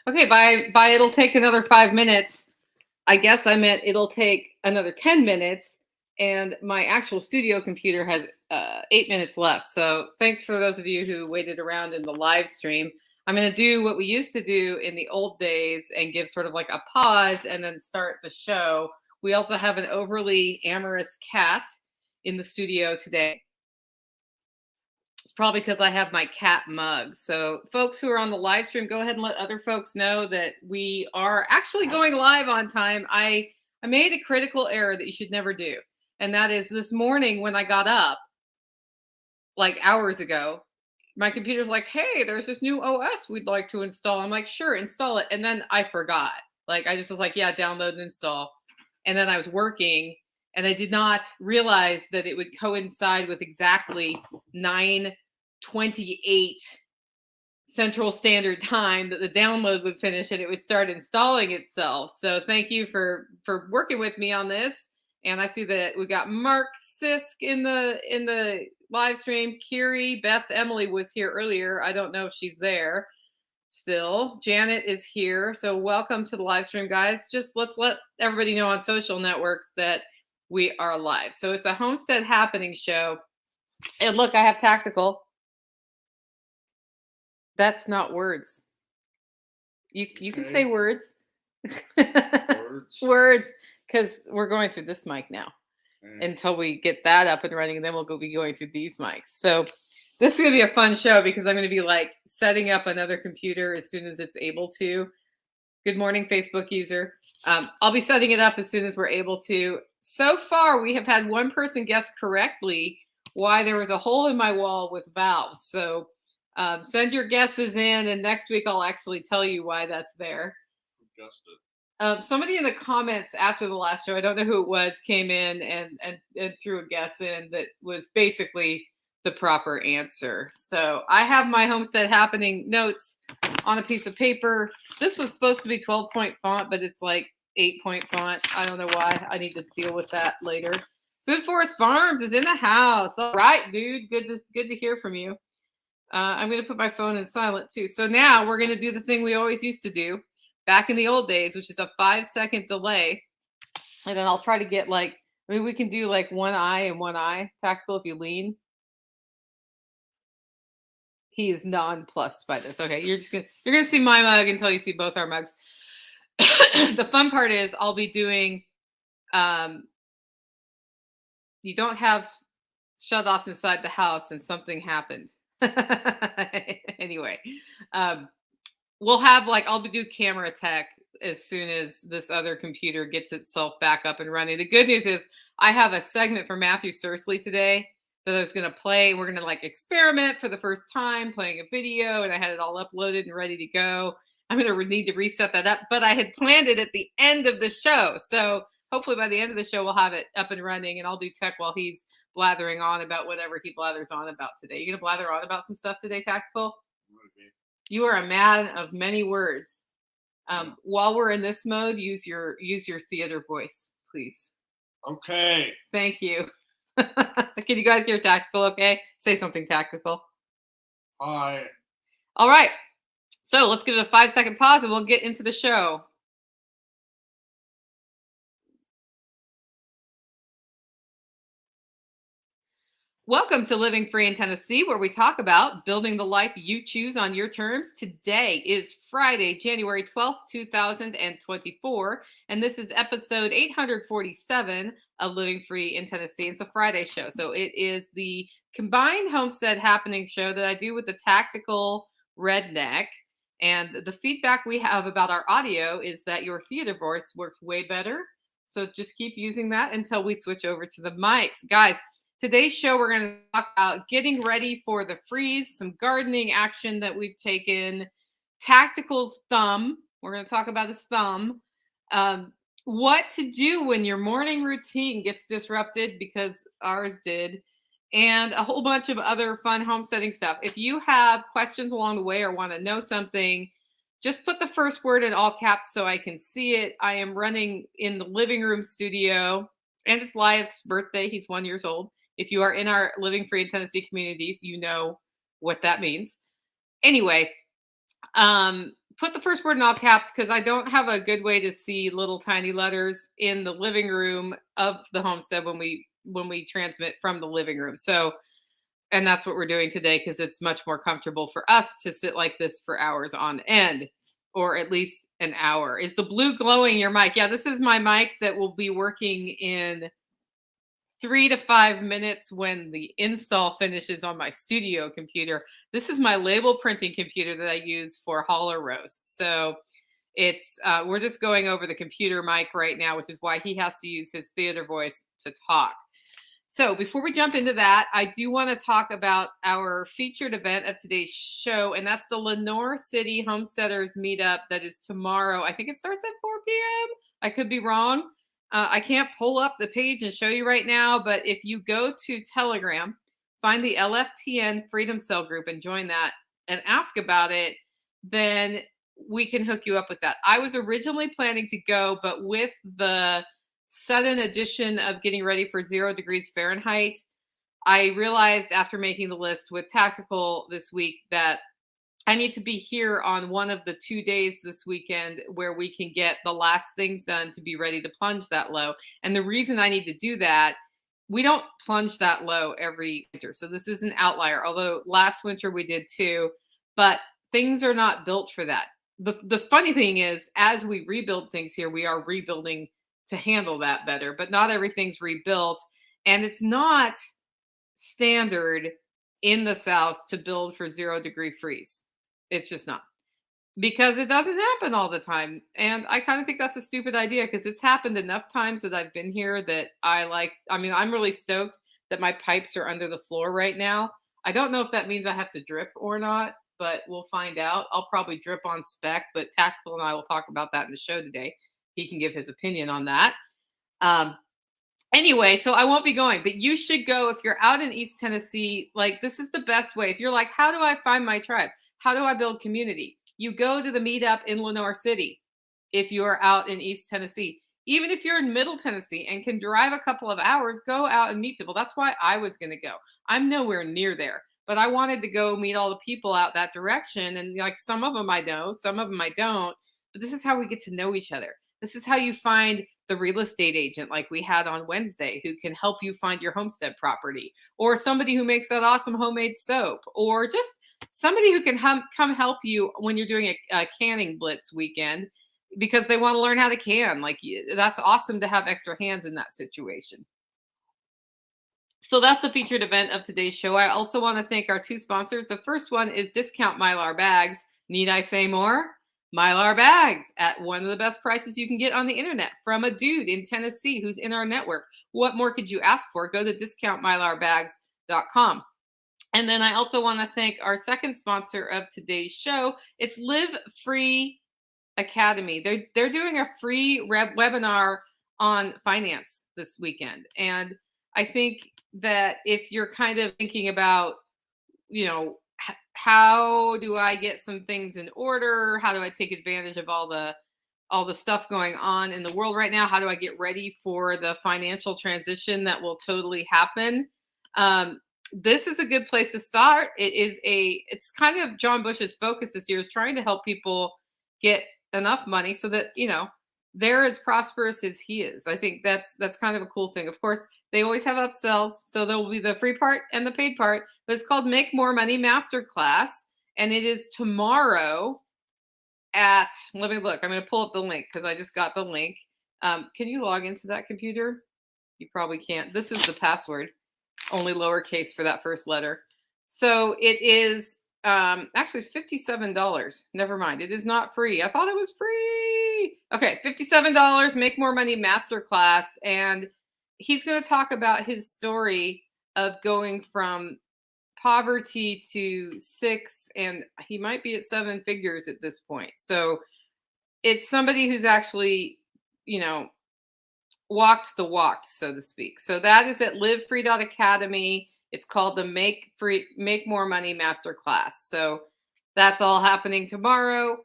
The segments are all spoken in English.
Okay, by it'll take another 5 minutes. I guess I meant it'll take another 10 minutes, and my actual studio computer has 8 minutes left. So thanks for those of you who waited around in the live stream. I'm going to do what we used to do in the old days and give sort of like a pause and then start the show. We also have an overly amorous cat in the studio today. It's probably because I have my cat mug. So folks who are on the live stream, go ahead and let other folks know that we are actually going live on time. I made a critical error that you should never do. And that is this morning when I got up, like hours ago, my computer's like, hey, there's this new OS we'd like to install. I'm like, sure, install it. And then I forgot. Like I just was like, yeah, download and install. And then I was working and I did not realize that it would coincide with exactly 9:28 Central Standard Time that the download would finish and it would start installing itself. So thank you for working with me on this. And I see that we got Mark Sisk in the live stream. Kiri, Beth, Emily was here earlier. I don't know if she's there still. Janet is here. So welcome to the live stream, guys. Just let's let everybody know on social networks that we are live. So it's a Homestead Happenings show. And look, I have tactical. That's not words. You can say words. Words, because we're going through this mic now until we get that up and running, and then we'll be going through these mics. So this is going to be a fun show because I'm going to be like setting up another computer as soon as it's able to. Good morning, Facebook user. I'll be setting it up as soon as we're able to. So far, we have had one person guess correctly why there was a hole in my wall with valves. So send your guesses in, and next week I'll actually tell you why that's there. Somebody in the comments after the last show, I don't know who it was, came in and threw a guess in that was basically the proper answer. So I have my Homestead Happening notes on a piece of paper. This was supposed to be 12-point font, but it's like 8-point font. I don't know why. I need to deal with that later. Food Forest Farms is in the house. All right, dude. Good to hear from you. I'm going to put my phone in silent too. So now we're going to do the thing we always used to do back in the old days, which is a 5-second delay. And then I'll try to get like, we can do like one eye and one eye. Tactical if you lean. He is nonplussed by this. Okay, you're gonna see my mug until you see both our mugs. The fun part is I'll be doing you don't have shutoffs inside the house and something happened. Anyway, we'll have like I'll do camera tech as soon as this other computer gets itself back up and running. The good news is I have a segment for Matthew Sursley today that I was going to play. We're going to like experiment for the first time playing a video, and I had it all uploaded and ready to go. I'm going to need to reset that up, but I had planned it at the end of the show. So hopefully by the end of the show, we'll have it up and running, and I'll do tech while he's blathering on about whatever he blathers on about today. You going to blather on about some stuff today, Tactical? Okay. You are a man of many words. While we're in this mode, use your theater voice, please. Okay. Thank you. Can you guys hear Tactical okay? Say something tactical. Hi. All right. So let's give it a 5-second pause and we'll get into the show. Welcome to Living Free in Tennessee, where we talk about building the life you choose on your terms. Today is Friday, January 12th, 2024, and this is episode 847 of Living Free in Tennessee. It's a Friday show, so it is the combined Homestead Happenings show that I do with the Tactical Redneck, and the feedback we have about our audio is that your theater voice works way better, so just keep using that until we switch over to the mics. Guys, today's show, we're going to talk about getting ready for the freeze, some gardening action that we've taken, Tactical's thumb. We're going to talk about his thumb. What to do when your morning routine gets disrupted, because ours did, and a whole bunch of other fun homesteading stuff. If you have questions along the way or want to know something, just put the first word in all caps so I can see it. I am running in the living room studio, and it's Lyeth's birthday. He's 1 year old. If you are in our Living Free in Tennessee communities, you know what that means. Anyway, put the first word in all caps because I don't have a good way to see little tiny letters in the living room of the homestead when we transmit from the living room. So, and that's what we're doing today because it's much more comfortable for us to sit like this for hours on end, or at least an hour. Is the blue glowing your mic? Yeah, this is my mic that will be working in 3 to 5 minutes when the install finishes on my studio computer. This is my label printing computer that I use for Holler Roast. So it's we're just going over the computer mic right now, which is why he has to use his theater voice to talk. So before we jump into that, I do want to talk about our featured event of today's show, and that's the Lenore City Homesteaders Meetup that is tomorrow. I think it starts at 4 p.m. I could be wrong. I can't pull up the page and show you right now, but if you go to Telegram, find the LFTN Freedom Cell group and join that and ask about it, then we can hook you up with that. I was originally planning to go, but with the sudden addition of getting ready for 0 degrees Fahrenheit, I realized after making the list with Tactical this week that I need to be here on one of the 2 days this weekend where we can get the last things done to be ready to plunge that low. And the reason I need to do that, we don't plunge that low every winter. So this is an outlier, although last winter we did too, but things are not built for that. The funny thing is, as we rebuild things here, we are rebuilding to handle that better, but not everything's rebuilt. And it's not standard in the South to build for 0 degree freeze. It's just not, because it doesn't happen all the time. And I kind of think that's a stupid idea because it's happened enough times that I've been here that I'm really stoked that my pipes are under the floor right now. I don't know if that means I have to drip or not, but we'll find out. I'll probably drip on spec, but Tactical and I will talk about that in the show today. He can give his opinion on that. Anyway, so I won't be going, but you should go if you're out in East Tennessee. Like, this is the best way. If you're like, how do I find my tribe? How do I build community? You go to the meetup in Lenore City if you're out in East Tennessee. Even if you're in Middle Tennessee and can drive a couple of hours, go out and meet people. That's why I was going to go. I'm nowhere near there, but I wanted to go meet all the people out that direction. And like, some of them I know, some of them I don't, but this is how we get to know each other. This is how you find the real estate agent like we had on Wednesday who can help you find your homestead property, or somebody who makes that awesome homemade soap, or just somebody who can come help you when you're doing a canning blitz weekend because they want to learn how to can. Like, that's awesome to have extra hands in that situation. So that's the featured event of today's show. I also want to thank our 2 sponsors. The first one is Discount Mylar Bags. Need I say more? Mylar bags at one of the best prices you can get on the internet from a dude in Tennessee who's in our network. What more could you ask for? Go to discountmylarbags.com. And then I also want to thank our second sponsor of today's show. It's Live Free Academy. They're doing a free webinar on finance this weekend. And I think that if you're kind of thinking about, how do I get some things in order? How do I take advantage of all the stuff going on in the world right now? How do I get ready for the financial transition that will totally happen? This is a good place to start. It's kind of John Bush's focus this year is trying to help people get enough money so that, they're as prosperous as he is. I think that's kind of a cool thing. Of course, they always have upsells. So there will be the free part and the paid part, but it's called Make More Money Masterclass. And it is tomorrow let me look. I'm going to pull up the link because I just got the link. Can you log into that computer? You probably can't. This is the password, only lowercase for that first letter. So it is, actually it's $57. Never mind. It is not free. I thought it was free. Okay. $57, Make More Money Masterclass. And he's going to talk about his story of going from poverty to 6, and he might be at 7 figures at this point. So it's somebody who's actually, walked the walk, so to speak. So that is at livefree.academy. It's called the Make More Money Masterclass. So that's all happening tomorrow.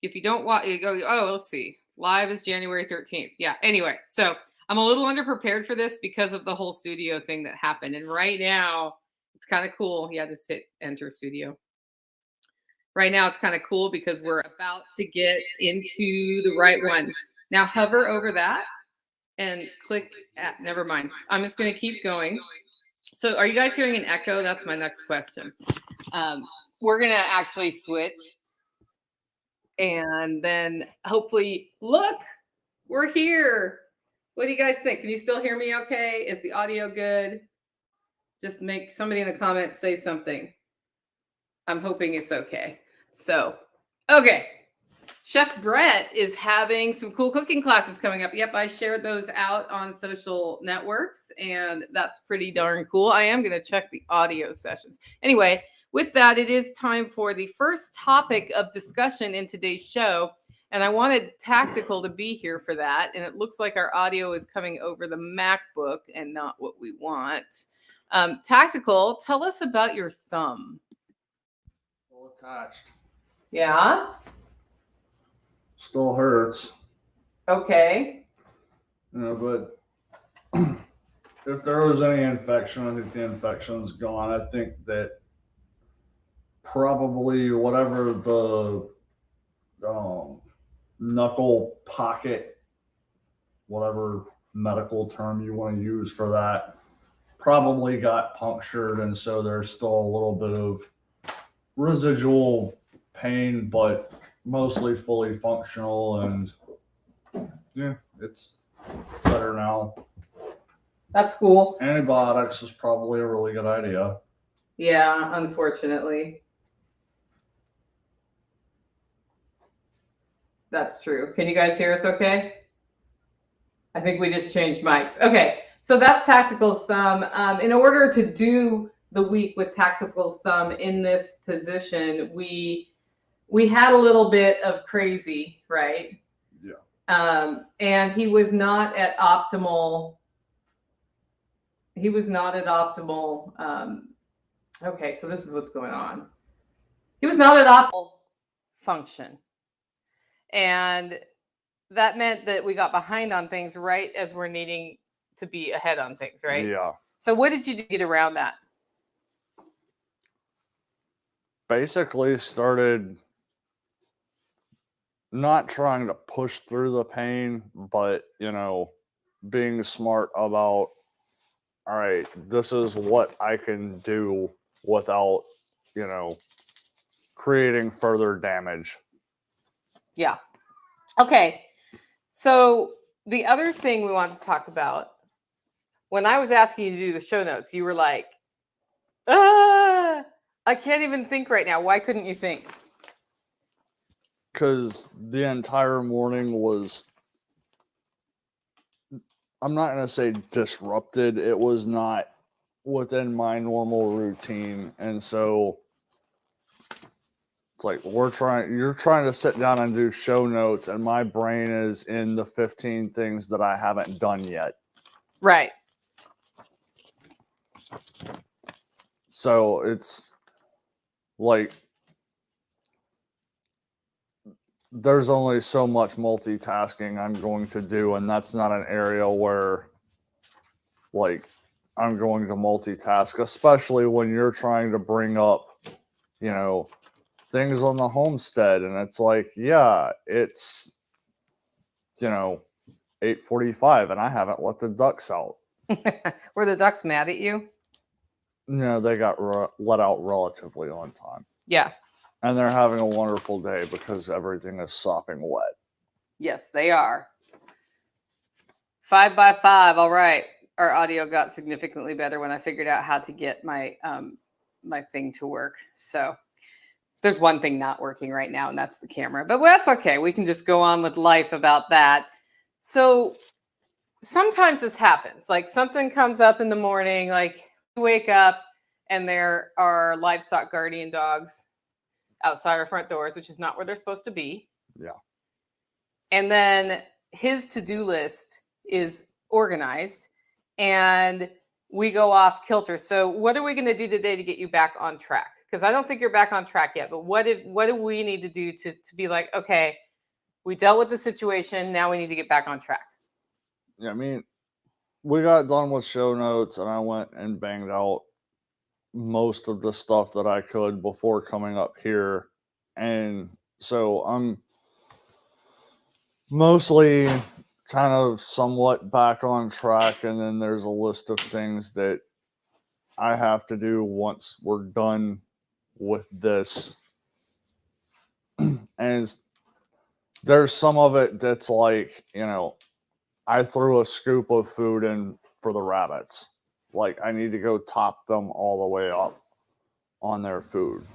If you don't want to go, let's see. Live is January 13th. Yeah. Anyway, so I'm a little underprepared for this because of the whole studio thing that happened. And right now it's kind of cool. Yeah, just hit enter studio. Right now it's kind of cool because we're about to get into the right one. Now hover over that and click at, never mind. I'm just going to keep going. So are you guys hearing an echo? That's my next question. We're going to actually switch. And then hopefully, look, we're here. What do you guys think? Can you still hear me okay? Is the audio good? Just make somebody in the comments say something. I'm hoping it's okay. So, okay. Chef Brett is having some cool cooking classes coming up. Yep, I shared those out on social networks, and that's pretty darn cool. I am going to check the audio sessions. Anyway, with that, it is time for the first topic of discussion in today's show. And I wanted Tactical to be here for that. And it looks like our audio is coming over the MacBook and not what we want. Tactical, tell us about your thumb. Still attached. Yeah? Still hurts. Okay. But if there was any infection, I think the infection's gone. I think that probably whatever the knuckle pocket, whatever medical term you want to use for that, probably got punctured, and so there's still a little bit of residual pain, but mostly fully functional, and yeah, it's better now. That's cool. Antibiotics is probably a really good idea. Yeah, unfortunately. That's true. Can you guys hear us okay? I think we just changed mics. Okay, so that's Tactical's thumb. In order to do the week with Tactical's thumb in this position, we had a little bit of crazy, right? Yeah. And he was not at optimal. He was not at optimal. Okay, so this is what's going on. He was not at optimal function. And that meant that we got behind on things right as we're needing to be ahead on things, right? Yeah. So what did you do to get around that? Basically started not trying to push through the pain, but, being smart about, all right, this is what I can do without, creating further damage. Yeah. Okay. So the other thing we want to talk about, when I was asking you to do the show notes, you were like, I can't even think right now. Why couldn't you think? Because the entire morning was, I'm not going to say disrupted. It was not within my normal routine. And so it's like, you're trying to sit down and do show notes, and my brain is in the 15 things that I haven't done yet. Right. So it's like, there's only so much multitasking I'm going to do, and that's not an area where, like, I'm going to multitask, especially when you're trying to bring up, things on the homestead, and it's like, yeah, it's, 8:45, and I haven't let the ducks out. Were the ducks mad at you? No, they got let out relatively on time. Yeah. And they're having a wonderful day because everything is sopping wet. Yes, they are. 5 by 5. All right. Our audio got significantly better when I figured out how to get my my thing to work. So there's one thing not working right now, and that's the camera. But that's okay. We can just go on with life about that. So sometimes this happens. Like something comes up in the morning, like you wake up and there are livestock guardian dogs outside our front doors, which is not where they're supposed to be. Yeah. And then his to-do list is organized and we go off kilter. So what are we going to do today to get you back on track? Because I don't think you're back on track yet, but what do we need to do to be like, okay, we dealt with the situation, now we need to get back on track? Yeah, I mean, we got done with show notes, and I went and banged out most of the stuff that I could before coming up here. And so I'm mostly kind of somewhat back on track. And then there's a list of things that I have to do once we're done with this. And there's some of it that's like, I threw a scoop of food in for the rabbits. Like, I need to go top them all the way up on their food.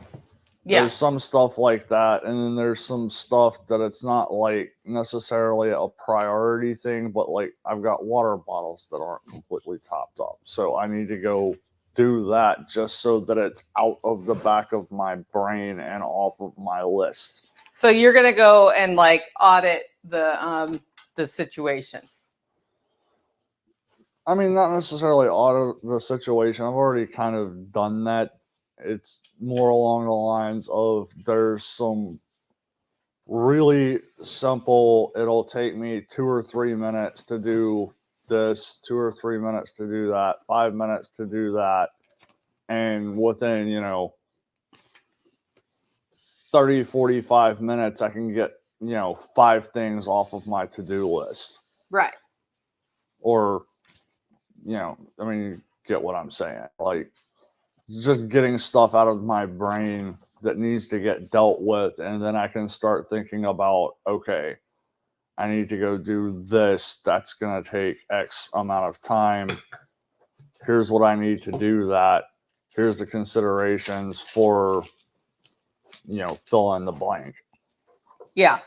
Yeah. There's some stuff like that, and then there's some stuff that it's not like necessarily a priority thing, but like I've got water bottles that aren't completely topped up. So I need to go do that just so that it's out of the back of my brain and off of my list. So you're gonna go and like audit the situation. I mean, not necessarily audit the situation. I've already kind of done that. It's more along the lines of there's some really simple, it'll take me 2 or 3 minutes to do this, 2 or 3 minutes to do that, 5 minutes to do that. And within, 30, 45 minutes, I can get, 5 things off of my to-do list. Right. Or, I mean, you get what I'm saying. Like, just getting stuff out of my brain that needs to get dealt with, and then I can start thinking about, okay, I need to go do this. That's going to take X amount of time. Here's what I need to do that. Here's the considerations for, fill in the blank. Yeah.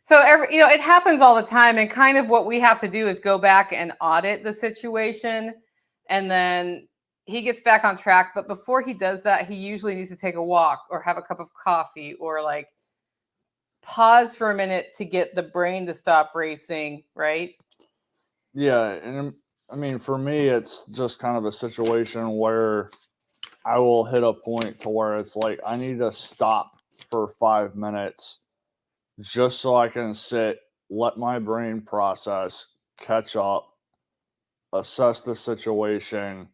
So it happens all the time, and kind of what we have to do is go back and audit the situation, and then he gets back on track. But before he does that, he usually needs to take a walk or have a cup of coffee or like pause for a minute to get the brain to stop racing, right? Yeah, and I mean, for me, it's just kind of a situation where I will hit a point to where it's like I need to stop for 5 minutes just so I can sit, let my brain process, catch up, assess the situation,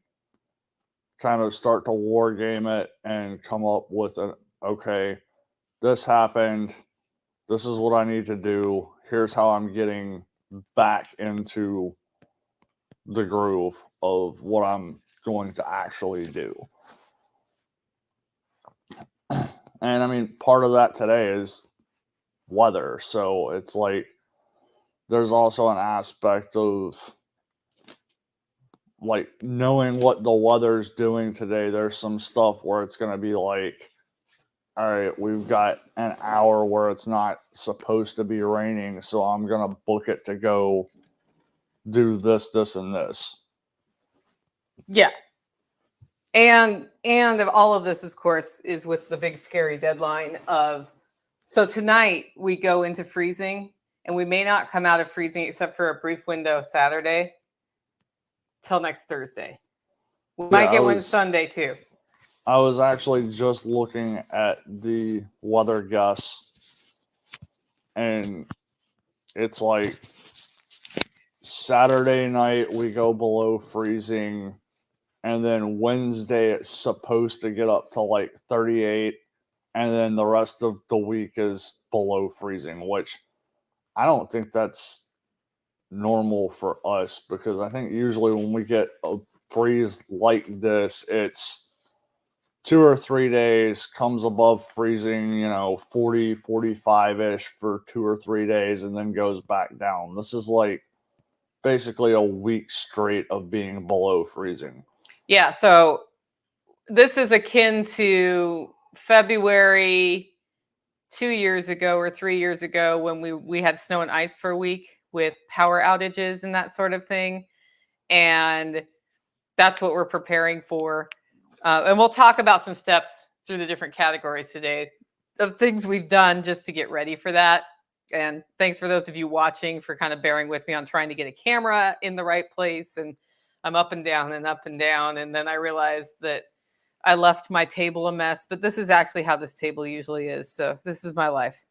kind of start to war game it, and come up with okay, this happened. This is what I need to do. Here's how I'm getting back into the groove of what I'm going to actually do. And I mean, part of that today is weather. So it's like there's also an aspect of like knowing what the weather's doing today. There's some stuff where it's going to be like, all right, we've got an hour where it's not supposed to be raining, so I'm going to book it to go do this, this, and this. Yeah. And all of this, of course, is with the big scary deadline of, so tonight we go into freezing, and we may not come out of freezing except for a brief window Saturday till next Thursday. We might get one Sunday too. I was actually just looking at the weather guess, and it's like Saturday night we go below freezing, and then Wednesday it's supposed to get up to like 38, and then the rest of the week is below freezing, which I don't think that's normal for us, because I think usually when we get a freeze like this, it's 2 or 3 days, comes above freezing, 40, 45-ish for 2 or 3 days, and then goes back down. This is like basically a week straight of being below freezing. Yeah, so this is akin to February 2 years ago or 3 years ago when we had snow and ice for a week with power outages and that sort of thing. And that's what we're preparing for. And we'll talk about some steps through the different categories today of things we've done just to get ready for that. And thanks for those of you watching for kind of bearing with me on trying to get a camera in the right place. And I'm up and down and up and down. And then I realized that I left my table a mess, but this is actually how this table usually is. So this is my life.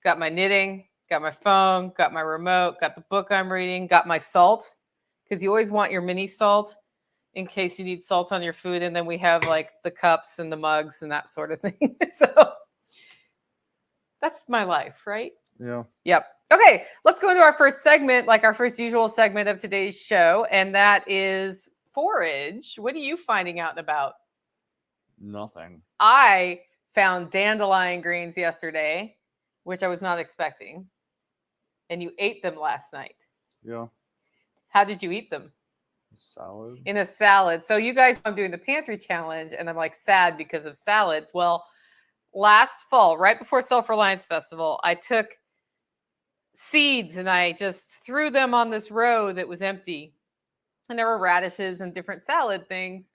Got my knitting, got my phone, got my remote, got the book I'm reading, got my salt, because you always want your mini salt in case you need salt on your food. And then we have like the cups and the mugs and that sort of thing. So That's my life, right? Yeah. Yep. Okay, let's go into our first segment, like our first usual segment of today's show, and that is forage. What are you finding out and about? Nothing. I found dandelion greens yesterday, which I was not expecting, and you ate them last night. Yeah. How did you eat them? Salad. In a salad. So you guys, I'm doing the pantry challenge, and I'm like sad because of salads. Well, last fall, right before Self-Reliance Festival, I took seeds and I just threw them on this row that was empty. And there were radishes and different salad things.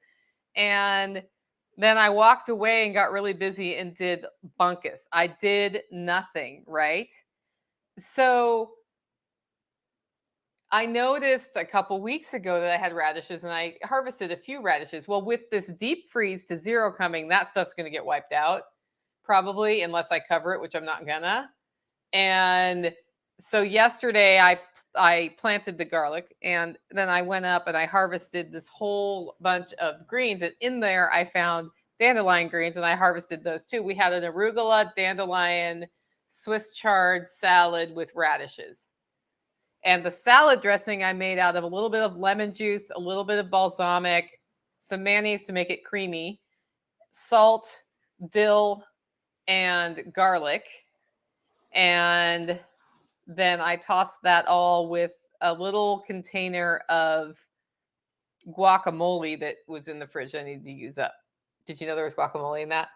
And then I walked away and got really busy and did bunkus. I did nothing, right? So I noticed a couple weeks ago that I had radishes and I harvested a few radishes. Well, with this deep freeze to zero coming, that stuff's going to get wiped out probably unless I cover it, which I'm not gonna. And so yesterday I planted the garlic and then I went up and I harvested this whole bunch of greens. And in there I found dandelion greens and I harvested those too. We had an arugula, dandelion, Swiss chard salad with radishes. And the salad dressing I made out of a little bit of lemon juice, a little bit of balsamic, some mayonnaise to make it creamy, salt, dill, and garlic. And then I tossed that all with a little container of guacamole that was in the fridge I needed to use up. Did you know there was guacamole in that?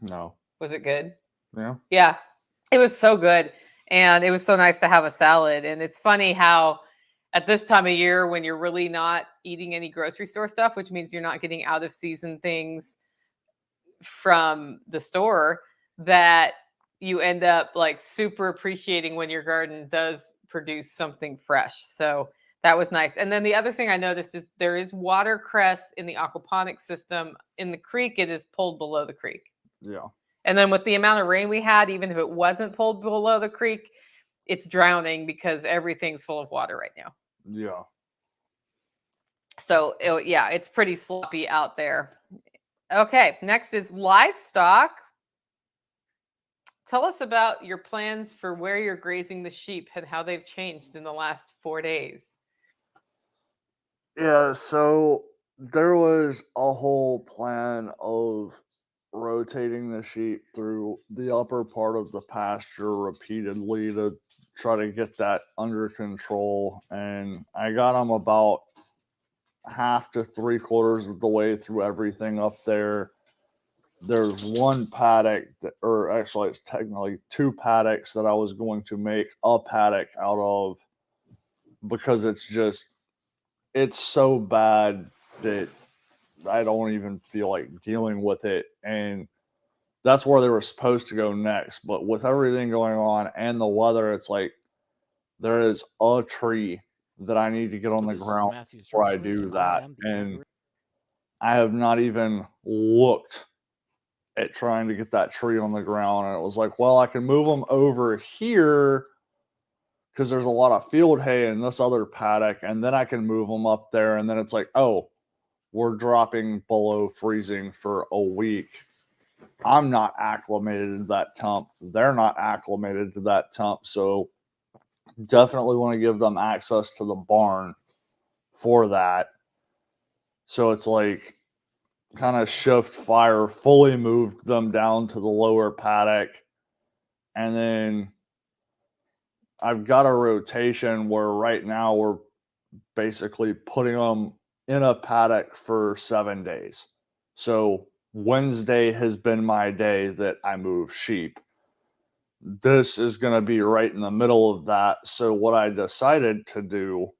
No. Was it good? Yeah. Yeah, it was so good. And it was so nice to have a salad. And it's funny how at this time of year, when you're really not eating any grocery store stuff, which means you're not getting out of season things from the store, that you end up like super appreciating when your garden does produce something fresh. So that was nice. And then the other thing I noticed is there is watercress in the aquaponics system. In the creek, it is pulled below the creek. Yeah. And then with the amount of rain we had, even if it wasn't pulled below the creek, it's drowning because everything's full of water right now. Yeah. So yeah, it's pretty sloppy out there. Okay, next is livestock. Tell us about your plans for where you're grazing the sheep and how they've changed in the last 4 days. Yeah, so there was a whole plan of rotating the sheep through the upper part of the pasture repeatedly to try to get that under control. And I got them about half to 3/4 of the way through everything up there. There's one paddock that, or actually it's technically two paddocks that I was going to make a paddock out of because it's so bad that I don't even feel like dealing with it. And that's where they were supposed to go next. But with everything going on and the weather, it's like there is a tree that I need to get on the ground before I do that. And I have not even looked at trying to get that tree on the ground. And it was like, well, I can move them over here because there's a lot of field hay in this other paddock. And then I can move them up there. And then it's like, oh, we're dropping below freezing for a week. I'm not acclimated to that temp. They're not acclimated to that temp. So definitely want to give them access to the barn for that. So it's like kind of shift fire, fully moved them down to the lower paddock. And then I've got a rotation where right now we're basically putting them in a paddock for 7 days. So Wednesday has been my day that I move sheep. This is going to be right in the middle of that. So what I decided to do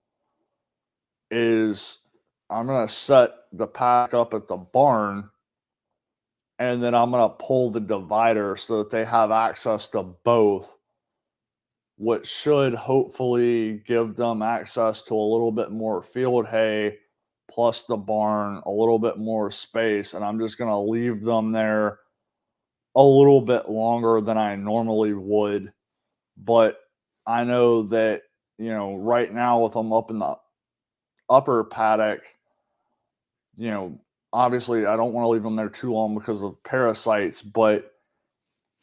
is I'm going to set the paddock up at the barn and then I'm going to pull the divider so that they have access to both, which should hopefully give them access to a little bit more field hay plus the barn, a little bit more space. And I'm just going to leave them there a little bit longer than I normally would. But I know that, you know, right now with them up in the upper paddock, you know, obviously I don't want to leave them there too long because of parasites, but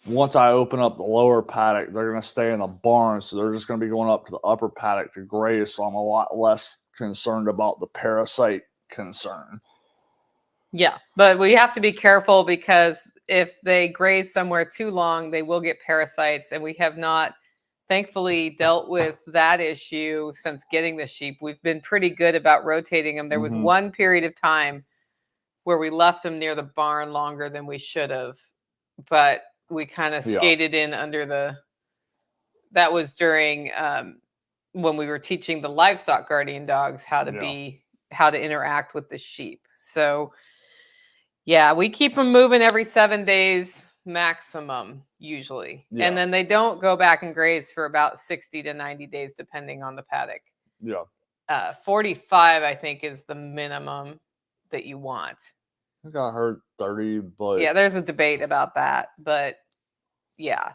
once I open up the lower paddock, they're going to stay in the barn. So they're just going to be going up to the upper paddock to graze. So I'm a lot less concerned about the parasite concern. Yeah, but we have to be careful because if they graze somewhere too long, they will get parasites. And we have not, thankfully, dealt with that issue since getting the sheep. We've been pretty good about rotating them. There was one period of time where we left them near the barn longer than we should have, but we kind of skated in under the, that was during when we were teaching the livestock guardian dogs how to how to interact with the sheep. So yeah, we keep them moving every 7 days maximum usually. Yeah. And then they don't go back and graze for about 60 to 90 days, depending on the paddock. Yeah. 45, I think, is the minimum that you want. I think I heard 30, but yeah, there's a debate about that. But yeah,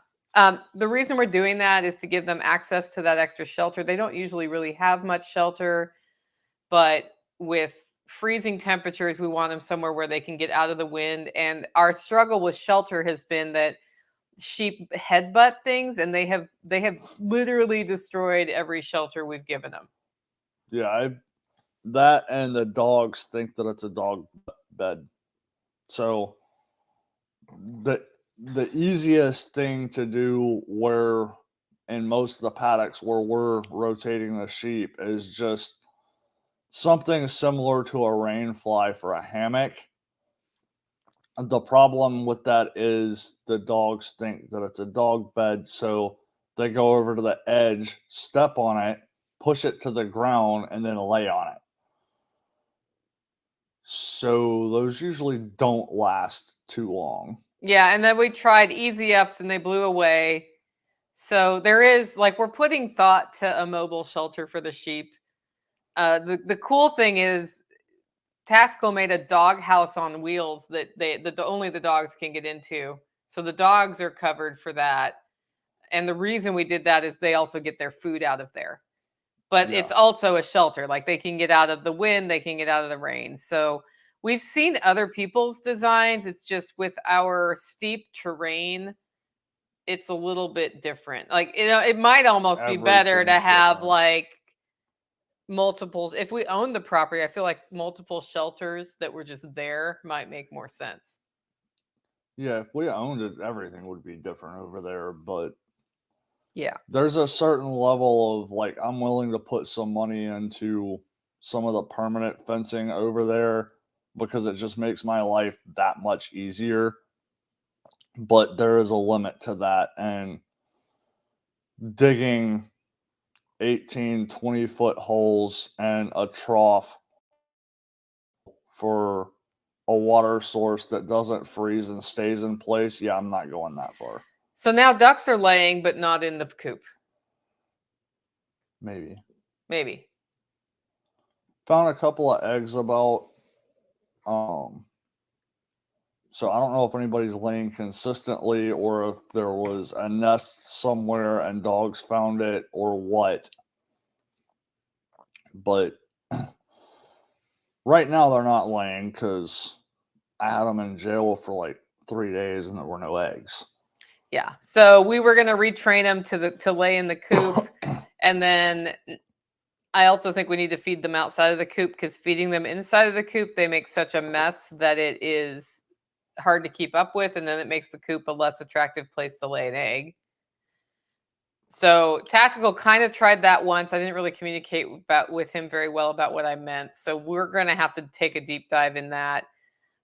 the reason we're doing that is to give them access to that extra shelter. They don't usually really have much shelter, but with freezing temperatures, we want them somewhere where they can get out of the wind. And our struggle with shelter has been that sheep headbutt things, and they have literally destroyed every shelter we've given them. Yeah, that and the dogs think that it's a dog bed. So the easiest thing to do where in most of the paddocks where we're rotating the sheep is just something similar to a rain fly for a hammock. The problem with that is the dogs think that it's a dog bed, so they go over to the edge, step on it, push it to the ground, and then lay on it. So those usually don't last too long. Yeah, and then we tried easy ups and they blew away. So there is, like, we're putting thought to a mobile shelter for the sheep. The cool thing is Tactical made a dog house on wheels that only the dogs can get into. So the dogs are covered for that. And the reason we did that is they also get their food out of there. But it's also a shelter. Like, they can get out of the wind, they can get out of the rain. So we've seen other people's designs. It's just with our steep terrain, it's a little bit different. Like, it might almost be better to have like multiples. If we owned the property, I feel like multiple shelters that were just there might make more sense. Yeah, if we owned it, everything would be different over there. But yeah, there's a certain level of, like, I'm willing to put some money into some of the permanent fencing over there because it just makes my life that much easier. But there is a limit to that, and digging 18, 20-foot holes and a trough for a water source that doesn't freeze and stays in place, yeah, I'm not going that far. So now ducks are laying, but not in the coop. Maybe. Found a couple of eggs about. So I don't know if anybody's laying consistently or if there was a nest somewhere and dogs found it or what. But right now they're not laying because I had them in jail for like 3 days and there were no eggs. Yeah. So we were going to retrain them to lay in the coop. And then I also think we need to feed them outside of the coop, because feeding them inside of the coop, they make such a mess that it is hard to keep up with. And then it makes the coop a less attractive place to lay an egg. So Tactical kind of tried that once. I didn't really communicate with him very well about what I meant. So we're going to have to take a deep dive in that.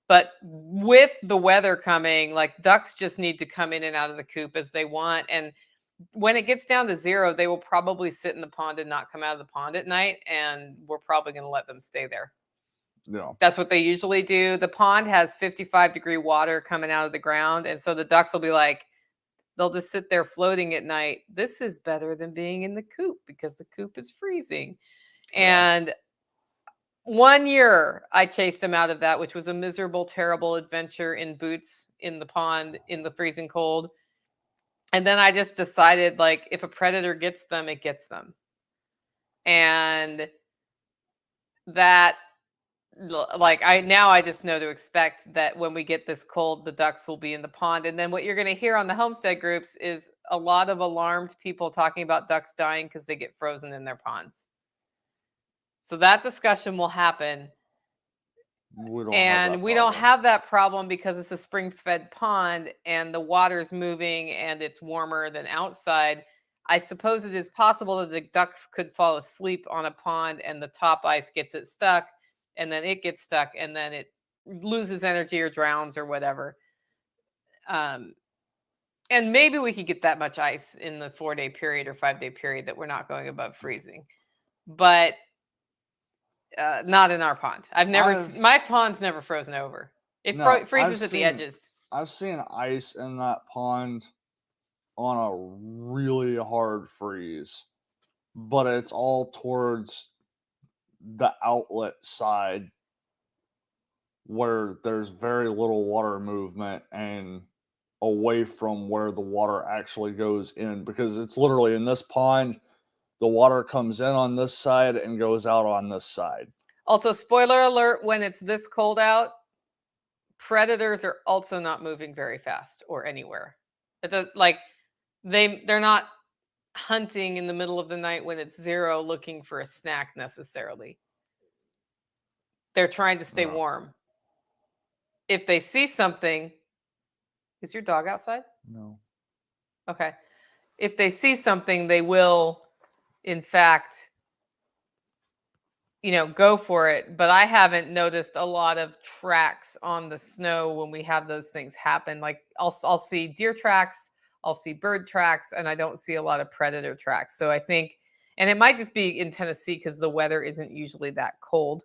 But with the weather coming, like, ducks just need to come in and out of the coop as they want. And when it gets down to 0, they will probably sit in the pond and not come out of the pond at night. And we're probably going to let them stay there. Yeah. That's what they usually do. The pond has 55-degree water coming out of the ground. And so the ducks will be like, they'll just sit there floating at night. This is better than being in the coop because the coop is freezing. Yeah. And 1 year I chased them out of that, which was a miserable, terrible adventure in boots in the pond in the freezing cold. And then I just decided, like, if a predator gets them, it gets them. And that like I just know to expect that when we get this cold, the ducks will be in the pond. And then what you're going to hear on the homestead groups is a lot of alarmed people talking about ducks dying because they get frozen in their ponds. So that discussion will happen. We don't have that problem because it's a spring-fed pond and the water's moving and it's warmer than outside. I suppose it is possible that the duck could fall asleep on a pond and the top ice gets it stuck, and then it gets stuck, and then it loses energy or drowns or whatever. And maybe we could get that much ice in the 4-day period or 5-day period that we're not going above freezing. But not in our pond. My pond's never frozen over. It freezes at the edges. I've seen ice in that pond on a really hard freeze, but it's all towards the outlet side where there's very little water movement and away from where the water actually goes in, because it's literally in this pond, the water comes in on this side and goes out on this side. Also, spoiler alert, when it's this cold out, predators are also not moving very fast or anywhere. They're not hunting in the middle of the night when it's 0 looking for a snack necessarily. They're trying to stay warm. If they see something, is your dog outside? No. Okay. If they see something, they will, in fact, go for it. But I haven't noticed a lot of tracks on the snow when we have those things happen. Like I'll see deer tracks, I'll see bird tracks, and I don't see a lot of predator tracks. So I think, and it might just be in Tennessee because the weather isn't usually that cold.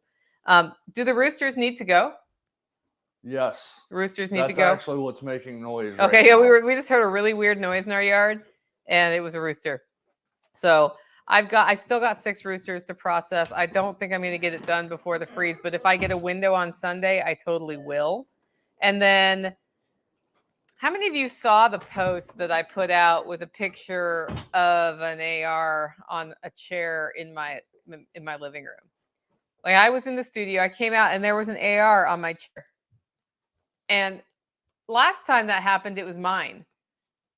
Do the roosters need to go? Yes. Roosters need to go? That's actually what's making noise. Okay, right yeah, now. we just heard a really weird noise in our yard, and it was a rooster. So I still got 6 roosters to process. I don't think I'm going to get it done before the freeze, but if I get a window on Sunday, I totally will. And then, how many of you saw the post that I put out with a picture of an AR on a chair in my living room? Like, I was in the studio, I came out, and there was an AR on my chair. And last time that happened, it was mine.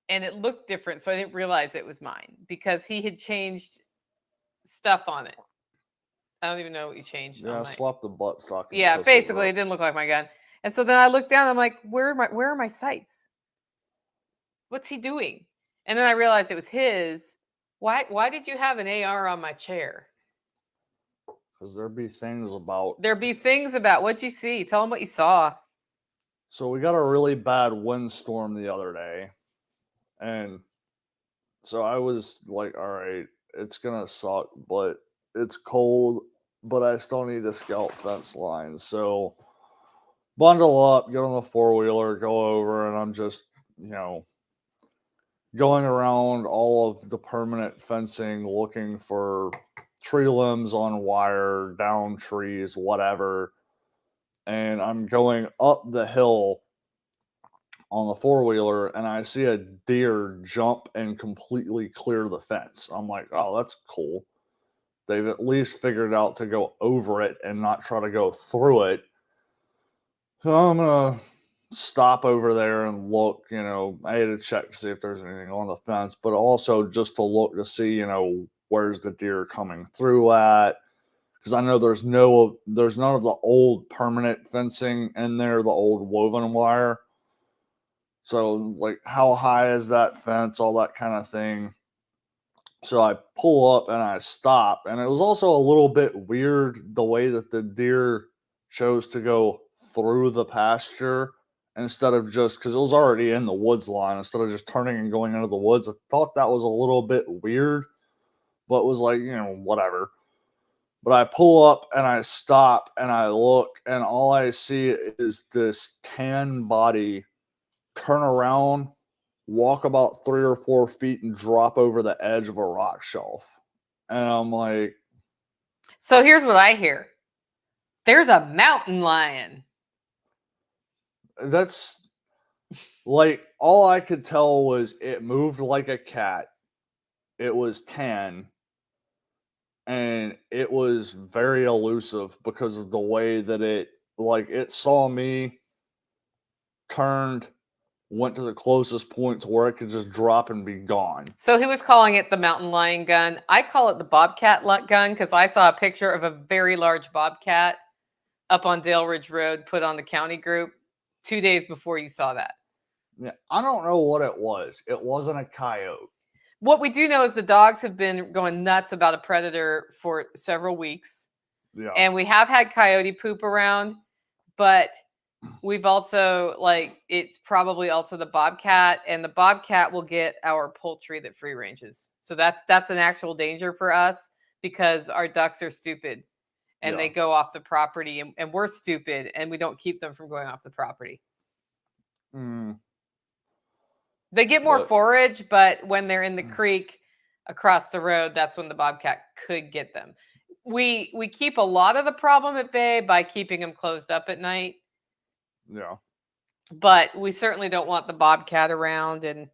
And it looked different, so I didn't realize it was mine because he had changed stuff on it. I don't even know what you changed. Yeah, swapped the buttstock. Yeah, basically, it didn't look like my gun. And so then I looked down. I'm like, where are my sights? What's he doing? And then I realized it was his. Why did you have an AR on my chair? Because there'd be things about. What'd you see? Tell them what you saw. So we got a really bad windstorm the other day. And so I was like, all right, it's going to suck, but it's cold, but I still need to scout fence lines. So bundle up, get on the 4-wheeler, go over, and I'm just, going around all of the permanent fencing, looking for tree limbs on wire, down trees, whatever. And I'm going up the hill on the 4-wheeler, and I see a deer jump and completely clear the fence. I'm like, oh, that's cool. They've at least figured out to go over it and not try to go through it. So I'm going to stop over there and look. I had to check to see if there's anything on the fence, but also just to look to see, where's the deer coming through at. Because I know there's none of the old permanent fencing in there, the old woven wire. So, like, how high is that fence, all that kind of thing. So I pull up and I stop. And it was also a little bit weird the way that the deer chose to go through the pasture instead of just, because it was already in the woods line, instead of just turning and going into the woods. I thought that was a little bit weird, but it was like, whatever. But I pull up and I stop and I look, and all I see is this tan body turn around, walk about 3 or 4 feet, and drop over the edge of a rock shelf. And I'm like... So here's what I hear. There's a mountain lion. That's... like, all I could tell was it moved like a cat. It was tan. and it was very elusive because of the way that it saw me, turned, went to the closest point to where it could just drop and be gone. So he was calling it the mountain lion gun. I call it the bobcat gun because I saw a picture of a very large bobcat up on Dale Ridge Road put on the county group 2 days before you saw that. Yeah, I don't know what it was. It wasn't a coyote. What we do know is the dogs have been going nuts about a predator for several weeks. Yeah. And we have had coyote poop around, but we've also, it's probably also the bobcat, and the bobcat will get our poultry that free ranges. So that's an actual danger for us because our ducks are stupid and they go off the property, and we're stupid and we don't keep them from going off the property. They get more forage, but when they're in the creek across the road, that's when the bobcat could get them. We keep a lot of the problem at bay by keeping them closed up at night. Yeah. But we certainly don't want the bobcat around, and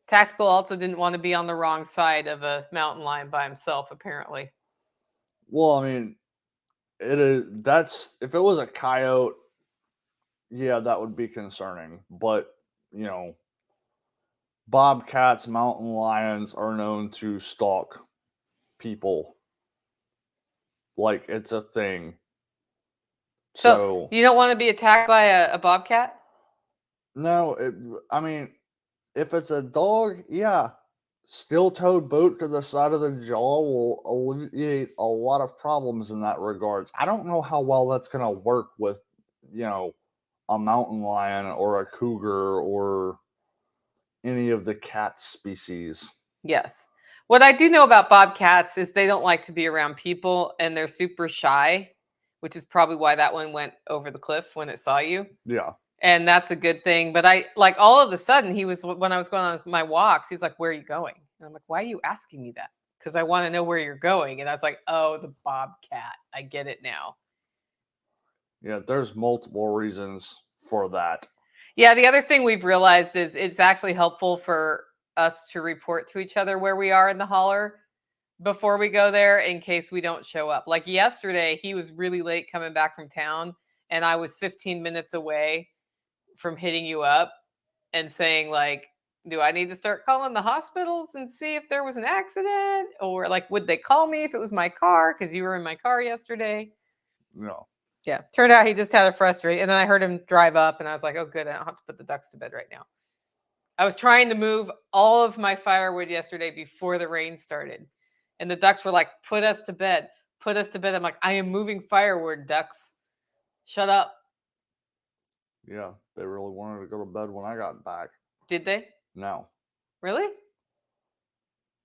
Tactical also didn't want to be on the wrong side of a mountain lion by himself, apparently. Well, I mean, if it was a coyote, yeah, that would be concerning. But, bobcats, mountain lions are known to stalk people. Like, it's a thing. So you don't want to be attacked by a bobcat? No, I mean, if it's a dog, yeah, steel-toed boot to the side of the jaw will alleviate a lot of problems in that regards. I don't know how well that's going to work with, a mountain lion or a cougar or any of the cat species. Yes. What I do know about bobcats is they don't like to be around people, and they're super shy, which is probably why that one went over the cliff when it saw you. Yeah. And that's a good thing. But all of a sudden, when I was going on my walks, he's like, "Where are you going?" And I'm like, "Why are you asking me that?" Because I want to know where you're going. And I was like, "Oh, the bobcat. I get it now." Yeah, there's multiple reasons for that. Yeah, the other thing we've realized is it's actually helpful for us to report to each other where we are in the holler before we go there in case we don't show up. Like yesterday, he was really late coming back from town, and I was 15 minutes away from hitting you up and saying, do I need to start calling the hospitals and see if there was an accident? Or would they call me if it was my car? Because you were in my car yesterday. No. Yeah. Turned out he just had a frustrate. And then I heard him drive up, and I was like, oh, good. I don't have to put the ducks to bed right now. I was trying to move all of my firewood yesterday before the rain started. And the ducks were like, put us to bed. Put us to bed. I'm like, I am moving firewood, ducks. Shut up. Yeah, they really wanted to go to bed when I got back. Did they? No. Really?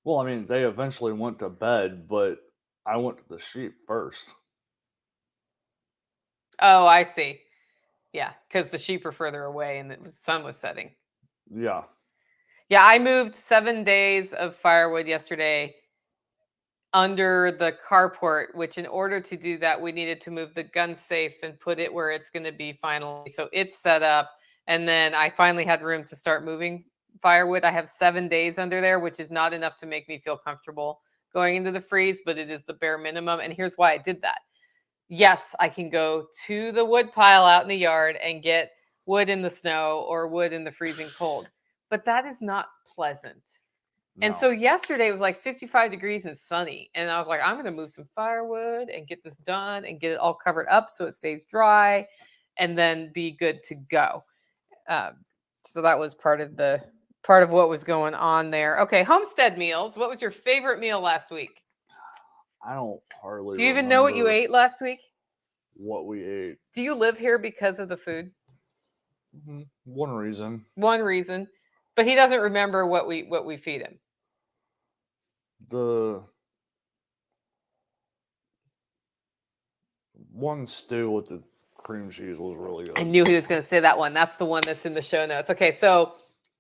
Well, I mean, they eventually went to bed, but I went to the sheep first. Oh, I see. Yeah, because the sheep are further away and the sun was setting. Yeah. Yeah, I moved 7 days of firewood yesterday under the carport, which in order to do that, we needed to move the gun safe and put it where it's going to be finally. So it's set up. And then I finally had room to start moving firewood. I have 7 days under there, which is not enough to make me feel comfortable going into the freeze, but it is the bare minimum. And here's why I did that. Yes, I can go to the wood pile out in the yard and get wood in the snow or wood in the freezing cold, but that is not pleasant. No. And so yesterday it was like 55 degrees and sunny, and I was like, I'm going to move some firewood and get this done and get it all covered up so it stays dry and then be good to go. So that was part of what was going on there. Okay, homestead meals. What was your favorite meal last week? I don't hardly. Do you even know what you ate last week? What we ate. Do you live here because of the food? One reason. One reason, but he doesn't remember what we feed him. The one stew with the cream cheese was really good. I knew he was going to say that one. That's the one that's in the show notes. Okay, so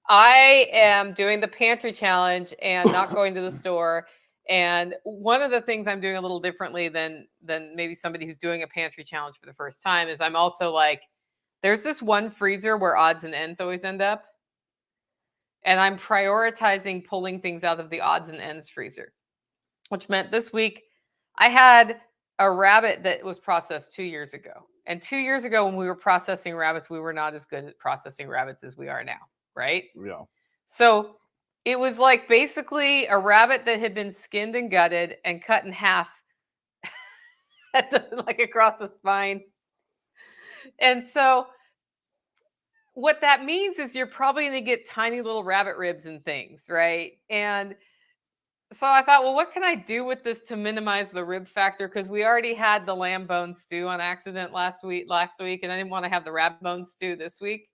I am doing the pantry challenge and not going to the store. And one of the things I'm doing a little differently than maybe somebody who's doing a pantry challenge for the first time is I'm also there's this one freezer where odds and ends always end up. And I'm prioritizing pulling things out of the odds and ends freezer, which meant this week I had a rabbit that was processed 2 years ago. And 2 years ago, when we were processing rabbits, we were not as good at processing rabbits as we are now, right? Yeah. So it was like basically a rabbit that had been skinned and gutted and cut in half like across the spine. And so what that means is you're probably going to get tiny little rabbit ribs and things, right? And so I thought, well, what can I do with this to minimize the rib factor? Because we already had the lamb bone stew on accident last week, and I didn't want to have the rabbit bone stew this week.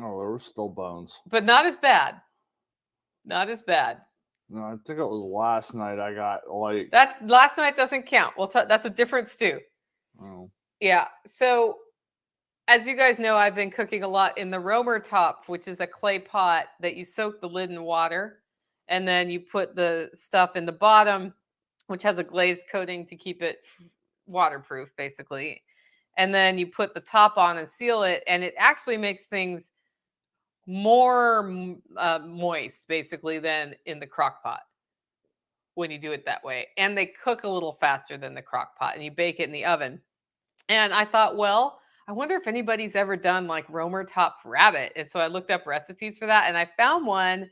Oh, there were still bones. But not as bad. Not as bad. No, I think it was last night I got like... That last night doesn't count. That's a different stew. Oh. Yeah. So as you guys know, I've been cooking a lot in the Romer top, which is a clay pot that you soak the lid in water. And then you put the stuff in the bottom, which has a glazed coating to keep it waterproof, basically. And then you put the top on and seal it. And it actually makes things more moist, basically, than in the crock pot when you do it that way. And they cook a little faster than the crock pot, and you bake it in the oven. And I thought, well, I wonder if anybody's ever done like Romer top rabbit. And so I looked up recipes for that, and I found one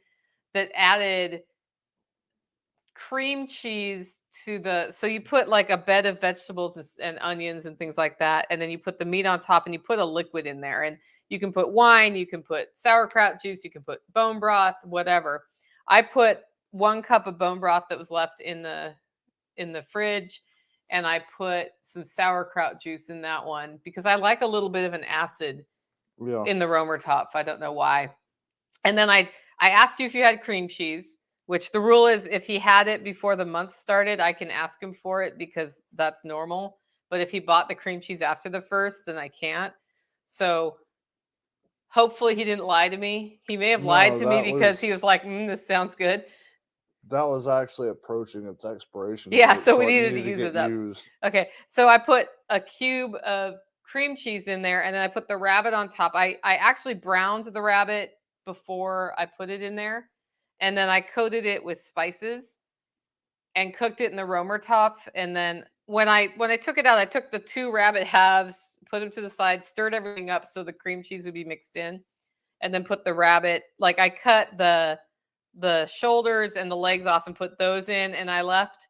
that added cream cheese to so you put like a bed of vegetables and onions and things like that, and then you put the meat on top, and you put a liquid in there, and you can put wine, you can put sauerkraut juice, you can put bone broth, whatever. I put 1 cup of bone broth that was left in the fridge, and I put some sauerkraut juice in that one because I like a little bit of an acid in the Romer top. I don't know why. And then I asked you if you had cream cheese, which the rule is if he had it before the month started, I can ask him for it because that's normal. But if he bought the cream cheese after the 1st, then I can't. So hopefully he didn't lie to me. He may have lied to me because he was like, this sounds good. That was actually approaching its expiration date. Yeah, so we needed to use it up. Used. Okay, so I put a cube of cream cheese in there, and then I put the rabbit on top. I actually browned the rabbit before I put it in there, and then I coated it with spices and cooked it in the Romer top. And then when I took it out, I took the 2 rabbit halves, put them to the side, stirred everything up so the cream cheese would be mixed in, and then put the rabbit, like I cut the shoulders and the legs off and put those in, and I left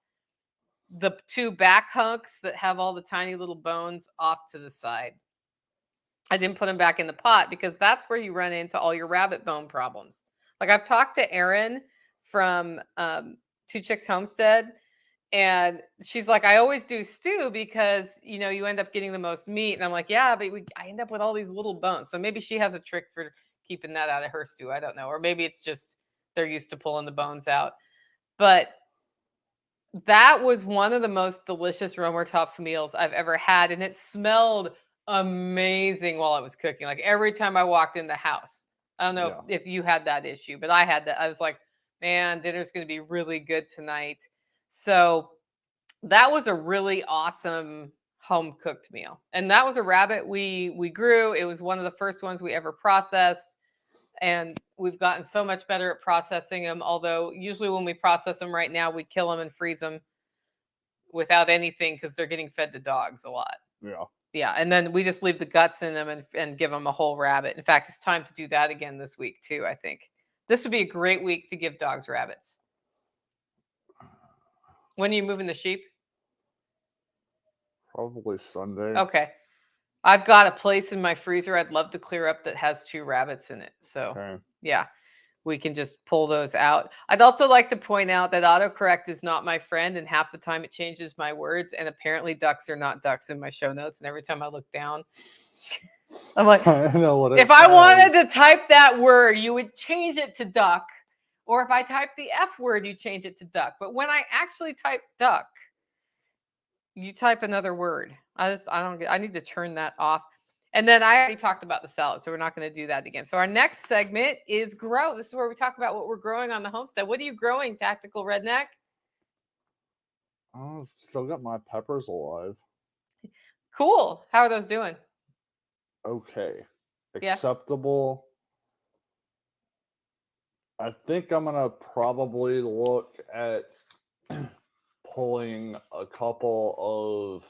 the 2 back hunks that have all the tiny little bones off to the side. I didn't put them back in the pot because that's where you run into all your rabbit bone problems. Like I've talked to Erin from 2 Chicks Homestead, and she's like, I always do stew because you end up getting the most meat. And I'm like, yeah, but I end up with all these little bones. So maybe she has a trick for keeping that out of her stew. I don't know. Or maybe it's just they're used to pulling the bones out. But that was one of the most delicious Romer top meals I've ever had. And it smelled amazing while I was cooking. Like every time I walked in the house. I don't know if you had that issue, but I had that. I was like, man, dinner's going to be really good tonight. So that was a really awesome home cooked meal. And that was a rabbit we grew. It was one of the first ones we ever processed. And we've gotten so much better at processing them. Although usually when we process them right now, we kill them and freeze them without anything because they're getting fed to dogs a lot. Yeah. Yeah. And then we just leave the guts in them and give them a whole rabbit. In fact, it's time to do that again this week too, I think. This would be a great week to give dogs rabbits. When are you moving the sheep? Probably Sunday. Okay. I've got a place in my freezer I'd love to clear up that has 2 rabbits in it. So yeah, we can just pull those out. I'd also like to point out that autocorrect is not my friend, and half the time it changes my words, and apparently ducks are not ducks in my show notes. And every time I look down, I'm like, I know what it if I wanted to type that word, you would change it to duck. Or if I type the F word, you change it to duck. But when I actually type duck, you type another word. I need to turn that off. And then I already talked about the salad, so we're not going to do that again. So our next segment is grow. This is where we talk about what we're growing on the homestead. What are you growing, Tactical Redneck? Oh, still got my peppers alive. Cool. How are those doing? Okay. Acceptable. I think I'm going to probably look at pulling a couple of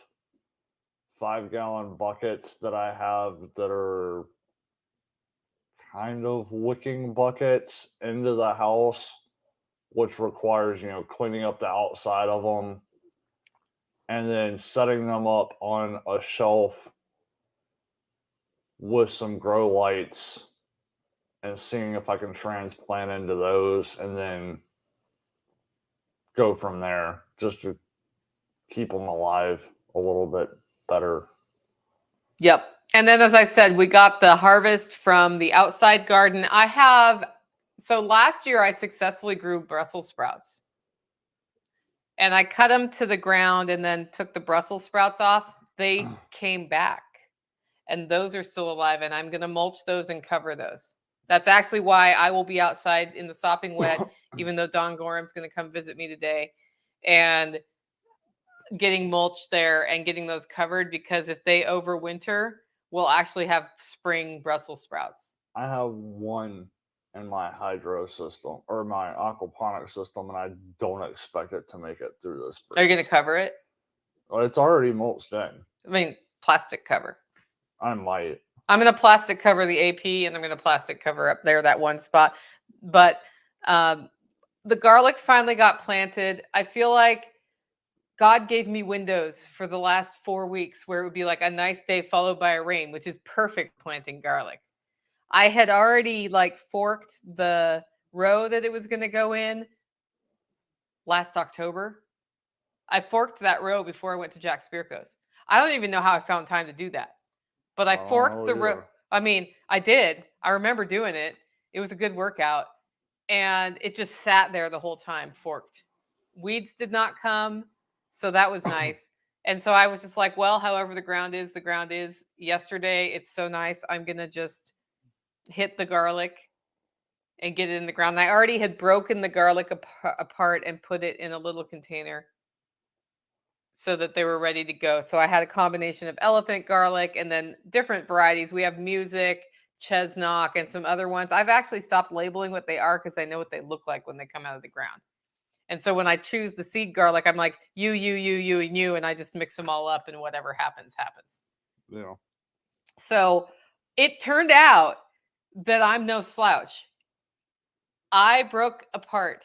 5-gallon buckets that I have that are kind of wicking buckets into the house, which requires, cleaning up the outside of them and then setting them up on a shelf with some grow lights and seeing if I can transplant into those and then go from there just to keep them alive a little bit better. Yep. And then, as I said, we got the harvest from the outside garden. So last year I successfully grew Brussels sprouts. And I cut them to the ground and then took the Brussels sprouts off. They came back. And those are still alive. And I'm going to mulch those and cover those. That's actually why I will be outside in the sopping wet, even though Don Gorham's going to come visit me today. And getting mulch there and getting those covered, because if they overwinter, we'll actually have spring Brussels sprouts. I have one in my hydro system or my aquaponic system, and I don't expect it to make it through this. Are you going to cover it? Well, it's already mulched in. I mean, plastic cover. I might. I'm going to plastic cover the AP, and I'm going to plastic cover up there that one spot. But the garlic finally got planted. I feel like God gave me windows for the last 4 weeks where it would be like a nice day followed by a rain, which is perfect planting garlic. I had already forked the row that it was going to go in last October. I forked that row before I went to Jack Spirko's. I don't even know how I found time to do that. But I forked the row. I mean, I did. I remember doing it. It was a good workout. And it just sat there the whole time, forked. Weeds did not come. So that was nice. And so I was just like, well, however the ground is, the ground is. Yesterday, it's so nice. I'm going to just hit the garlic and get it in the ground. And I already had broken the garlic apart and put it in a little container so that they were ready to go. So I had a combination of elephant garlic and then different varieties. We have music, chestnut, and some other ones. I've actually stopped labeling what they are because I know what they look like when they come out of the ground. And so when I choose the seed garlic, I'm like, you, and you, and I just mix them all up and whatever happens, happens. Yeah. So it turned out that I'm no slouch. I broke apart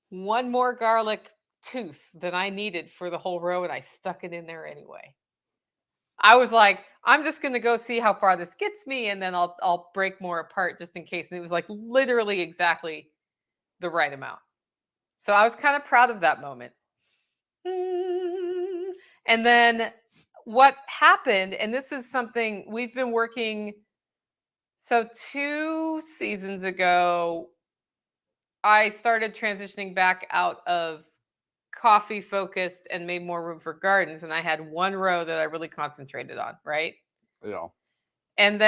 one more garlic tooth than I needed for the whole row, and I stuck it in there anyway. I was like, I'm just going to go see how far this gets me, and then I'll break more apart just in case. And it was like literally exactly the right amount. So I was kind of proud of that moment. And then what happened, and this is something we've been working. So 2 seasons ago, I started transitioning back out of coffee focused and made more room for gardens. And I had one row that I really concentrated on, right? Yeah. And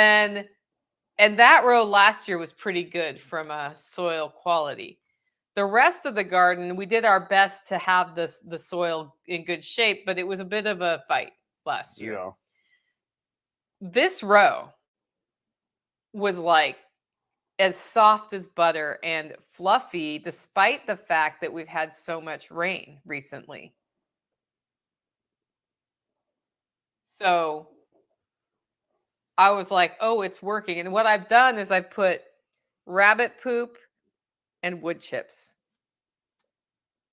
that row last year was pretty good from a soil quality. The rest of the garden, we did our best to have the soil in good shape, but it was a bit of a fight last year. Yeah. This row was like as soft as butter and fluffy, despite the fact that we've had so much rain recently. So I was like, oh, it's working. And what I've done is I put rabbit poop and wood chips.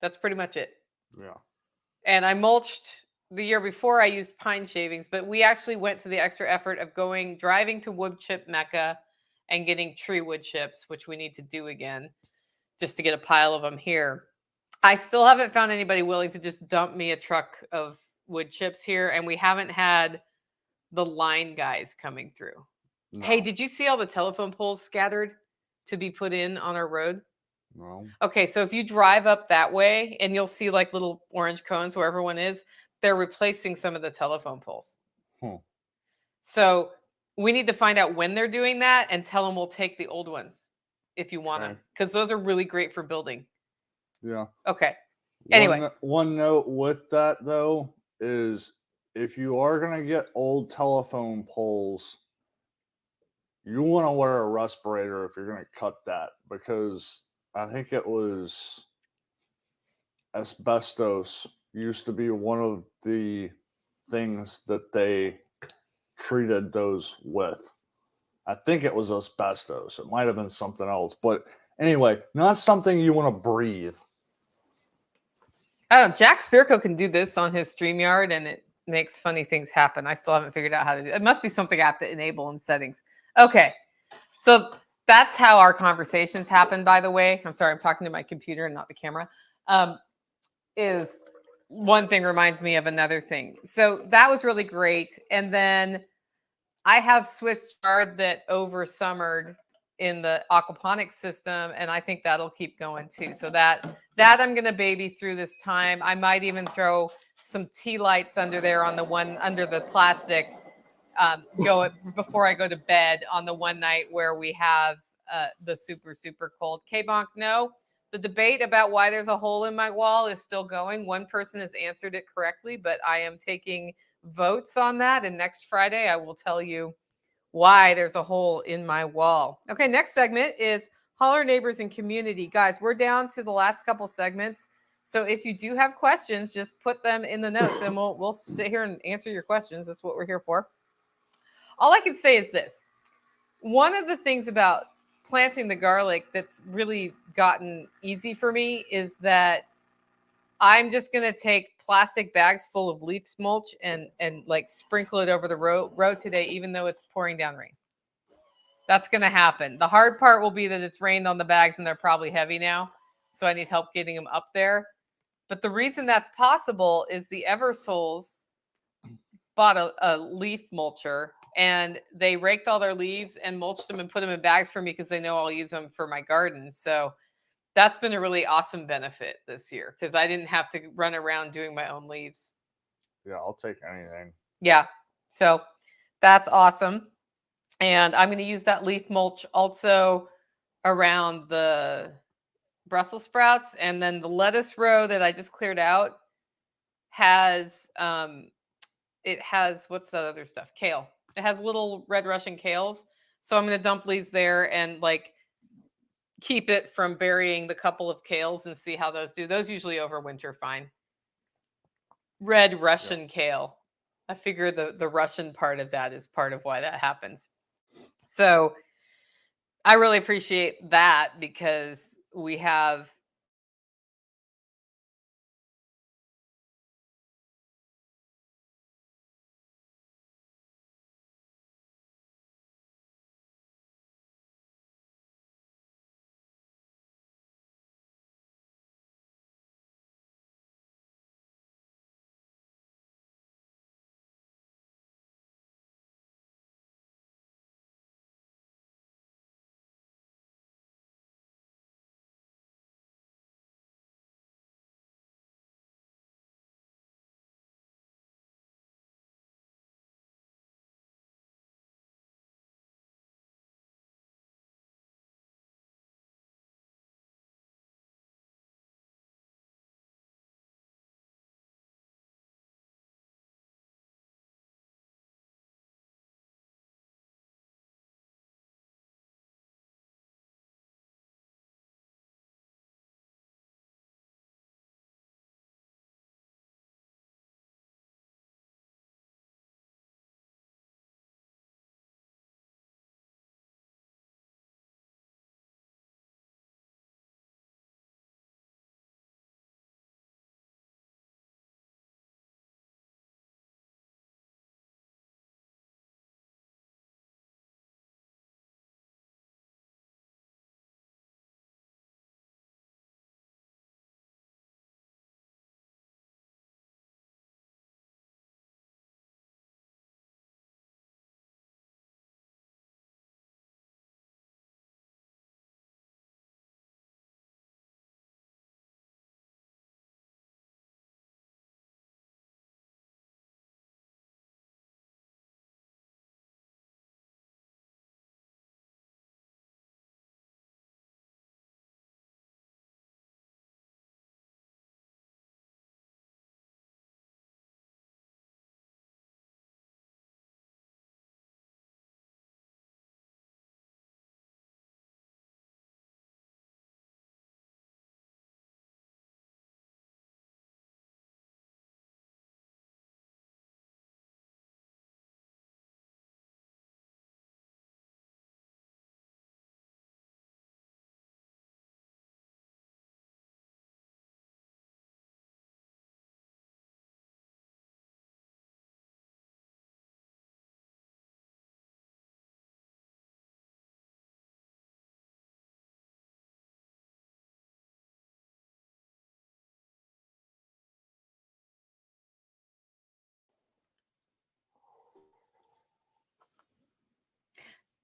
That's pretty much it. Yeah. And I mulched the year before. I used pine shavings, but we actually went to the extra effort of driving to wood chip Mecca and getting tree wood chips, which we need to do again just to get a pile of them here. I still haven't found anybody willing to just dump me a truck of wood chips here, and we haven't had the line guys coming through. No. Hey, did you see all the telephone poles scattered to be put in on our road? No. Okay, so if you drive up that way and you'll see like little orange cones where everyone is, they're replacing some of the telephone poles. So we need to find out when they're doing that and tell them we'll take the old ones if you want them, because those are really great for building. Yeah. Okay. Anyway. One note with that, though, is if you are going to get old telephone poles, you want to wear a respirator if you're going to cut that, because I think it was asbestos used to be one of the things that they treated those with. I think it was asbestos. It might have been something else. But anyway, not something you want to breathe. Oh, Jack Spirko can do this on his StreamYard, and it makes funny things happen. I still haven't figured out how to do it. It must be something I have to enable in settings. Okay, so that's how our conversations happen, by the way. I'm sorry, I'm talking to my computer and not the camera. Is one thing reminds me of another thing. So that was really great. And then I have Swiss chard that over summered in the aquaponics system, and I think that'll keep going too. So that I'm going to baby through this time. I might even throw some tea lights under there on the one under the plastic. Go before I go to bed on the one night where we have the super cold. K-Bonk, no. The debate about why there's a hole in my wall is still going. One person has answered it correctly, but I am taking votes on that. And next Friday, I will tell you why there's a hole in my wall. Okay, next segment is Holler Neighbors and Community. Guys, we're down to the last couple segments. So if you do have questions, just put them in the notes and we'll sit here and answer your questions. That's what we're here for. All I can say is this. One of the things about planting the garlic that's really gotten easy for me is that I'm just going to take plastic bags full of leaf mulch and like sprinkle it over the road today, even though it's pouring down rain. That's going to happen. The hard part will be that it's rained on the bags and they're probably heavy now. So I need help getting them up there. But the reason that's possible is the Eversoles bought a leaf mulcher and they raked all their leaves and mulched them and put them in bags for me because they know I'll use them for my garden. So that's been a really awesome benefit this year because I didn't have to run around doing my own leaves. Yeah, I'll take anything. Yeah. So that's awesome. And I'm going to use that leaf mulch also around the Brussels sprouts. And then the lettuce row that I just cleared out has, it has, what's that other stuff? Kale. It has little red Russian kales. So I'm going to dump leaves there and like keep it from burying the couple of kales and see how those do. Those usually overwinter fine. Red Russian kale. I figure the Russian part of that is part of why that happens. So I really appreciate that because we have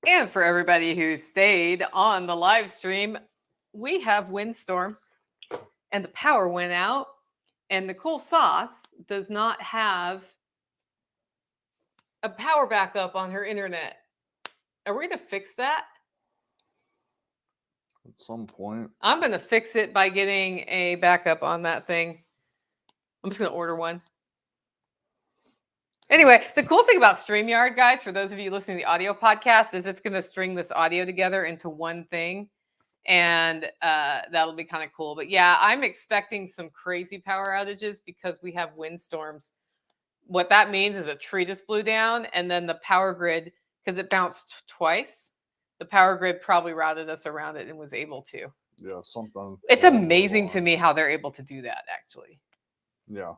And for everybody who stayed on the live stream, we have windstorms and the power went out. And Nicole Sauce does not have a power backup on her internet. Are we going to fix that? At some point. I'm going to fix it by getting a backup on that thing. I'm just going to order one. Anyway, the cool thing about StreamYard, guys, for those of you listening to the audio podcast, is it's going to string this audio together into one thing. And that'll be kind of cool. But yeah, I'm expecting some crazy power outages because we have windstorms. What that means is a tree just blew down, and then the power grid, because it bounced twice, the power grid probably routed us around it and was able to. Yeah, something. It's amazing to me how they're able to do that, actually. Yeah.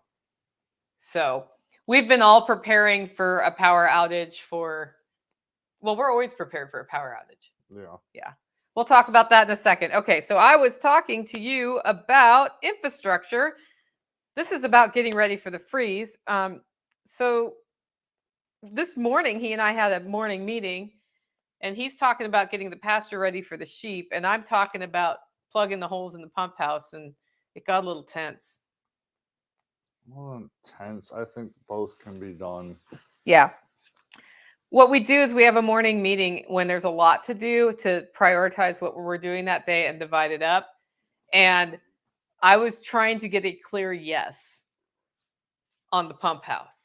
So we've been all preparing for a power outage well, we're always prepared for a power outage. Yeah. Yeah. We'll talk about that in a second. Okay, so I was talking to you about infrastructure. This is about getting ready for the freeze. So this morning, he and I had a morning meeting, and he's talking about getting the pasture ready for the sheep, and I'm talking about plugging the holes in the pump house, and it got a little tense. Well, tense. I think both can be done. Yeah. What we do is we have a morning meeting when there's a lot to do to prioritize what we're doing that day and divide it up. And I was trying to get a clear yes on the pump house.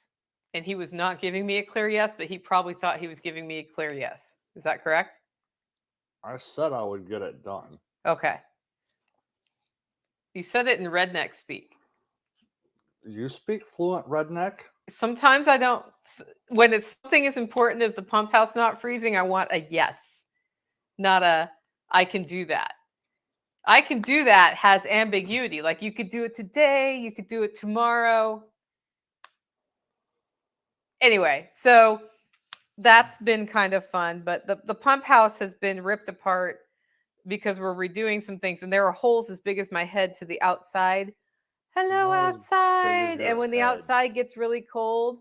And he was not giving me a clear yes, but he probably thought he was giving me a clear yes. Is that correct? I said I would get it done. Okay. You said it in redneck speak. You speak fluent redneck? Sometimes I don't. When it's something as important as the pump house not freezing, I want a yes, not a I can do that. I can do that has ambiguity. Like you could do it today, you could do it tomorrow. Anyway, so that's been kind of fun, but the pump house has been ripped apart because we're redoing some things, and there are holes as big as my head to the outside. Hello, Not as big as outside. your And when the head. outside gets really cold,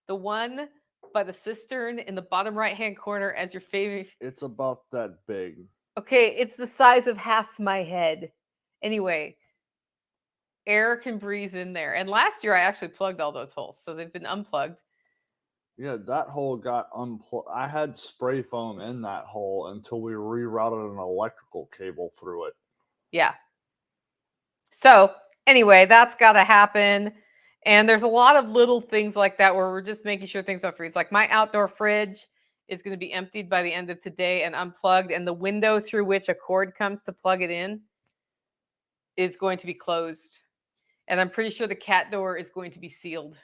the one by the cistern in the bottom right-hand corner as your favorite. It's about that big. Okay, it's the size of half my head. Anyway, air can breeze in there. And last year I actually plugged all those holes, so they've been unplugged. Yeah, that hole got unplugged. I had spray foam in that hole until we rerouted an electrical cable through it. Yeah. So anyway, that's got to happen. And there's a lot of little things like that where we're just making sure things don't freeze. Like my outdoor fridge is going to be emptied by the end of today and unplugged. And the window through which a cord comes to plug it in is going to be closed. And I'm pretty sure the cat door is going to be sealed.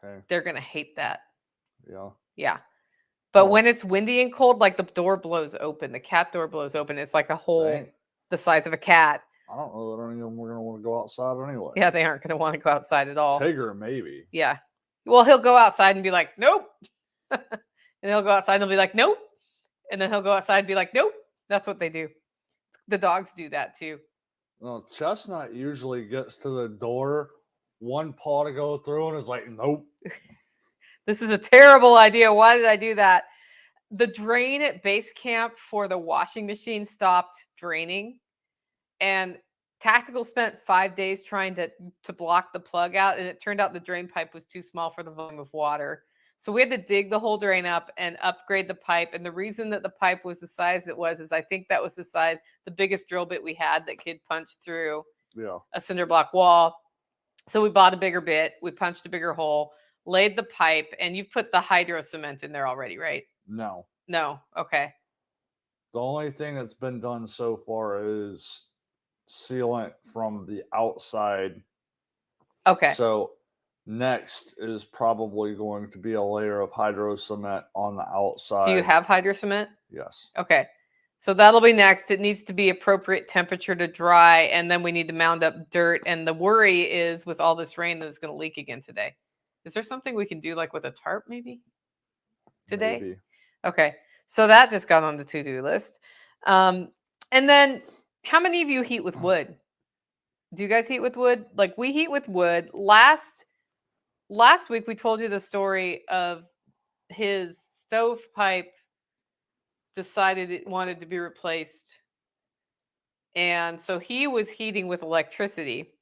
Okay. They're going to hate that. Yeah. Yeah. But Oh. when it's windy and cold, like the door blows open, the cat door blows open. It's like a hole Dang. the size of a cat. I don't know that any of them are going to want to go outside anyway. Yeah, they aren't going to want to go outside at all. Tigger, maybe. Yeah. Well, he'll go outside and be like, nope. And he'll go outside and he'll be like, nope. And then he'll go outside and be like, nope. That's what they do. The dogs do that too. Well, Chestnut usually gets to the door, one paw to go through, and is like, nope. This is a terrible idea. Why did I do that? The drain at base camp for the washing machine stopped draining. And Tactical spent 5 days trying to block the plug out, and it turned out the drain pipe was too small for the volume of water. So we had to dig the whole drain up and upgrade the pipe. And the reason that the pipe was the size it was is I think that was the biggest drill bit we had that could punch through a cinder block wall. So we bought a bigger bit. We punched a bigger hole, laid the pipe, and you've put the hydro cement in there already, right? No. No. Okay. The only thing that's been done so far is sealant from the outside. Okay. So next is probably going to be a layer of hydro cement on the outside. Do you have hydro cement? Yes. Okay. So that'll be next. It needs to be appropriate temperature to dry, and then we need to mound up dirt. And the worry is with all this rain that it's going to leak again today. Is there something we can do like with a tarp maybe today? Maybe. Okay. So that just got on the to-do list. And then how many of you heat with wood? Do you guys heat with wood? Like we heat with wood. Last week we told you the story of his stovepipe decided it wanted to be replaced. And so he was heating with electricity.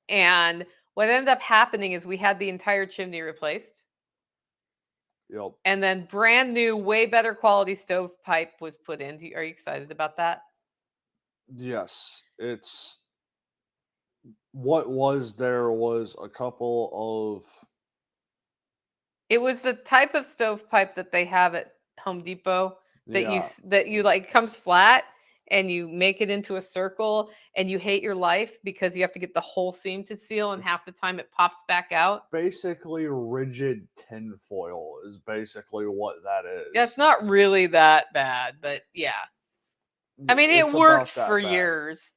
And what ended up happening is we had the entire chimney replaced. Yep. And then brand new, way better quality stovepipe was put in. Are you excited about that? Yes. It's what was there was a couple of It was the type of stovepipe that they have at Home Depot that you like comes flat and you make it into a circle and you hate your life because you have to get the whole seam to seal and half the time it pops back out. basically rigid tinfoil is basically what that is. Yeah, it's not really that bad, but yeah. I mean, it It's worked about that for bad. years.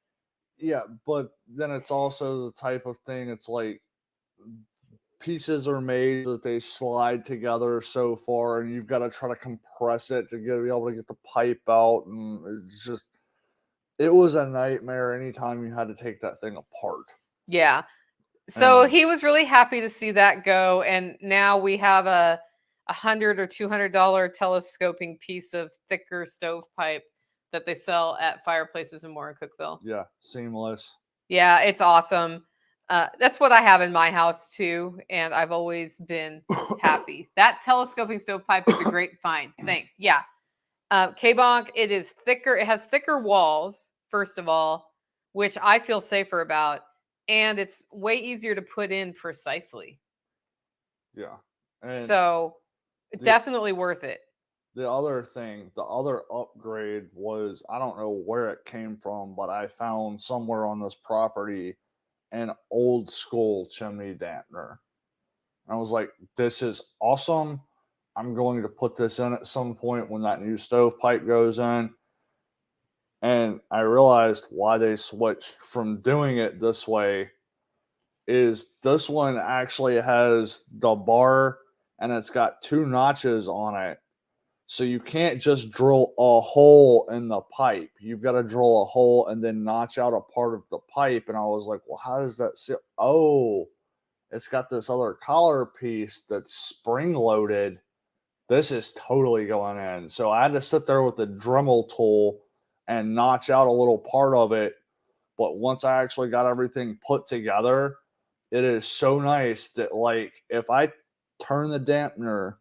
Yeah, but then it's also the type of thing, it's like pieces are made that they slide together so far, and you've got to try to compress it to be able to get the pipe out, and it was a nightmare anytime you had to take that thing apart. Yeah. So And he was really happy to see that go, and now we have a $100 or $200 telescoping piece of thicker stovepipe that they sell at fireplaces and more in Cookville. yeah, seamless. Yeah, it's awesome. That's what I have in my house too, and I've always been happy. That telescoping stovepipe is a great find. Thanks. Yeah. K-Bonk, it is thicker. It has thicker walls, first of all, which I feel safer about. And it's way easier to put in precisely. Yeah. And So definitely worth it. the other thing, the other upgrade was, I don't know where it came from, but I found somewhere on this property an old school chimney dampener. I was like, this is awesome. I'm going to put this in at some point when that new stovepipe goes in. And I realized why they switched from doing it this way is this one actually has the bar and it's got two notches on it. So you can't just drill a hole in the pipe. You've got to drill a hole and then notch out a part of the pipe. And I was like, well, how does that sit? Oh, it's got this other collar piece that's spring loaded. This is totally going in. So I had to sit there with the Dremel tool and notch out a little part of it. But once I actually got everything put together, it is so nice that, like, if I turn the dampener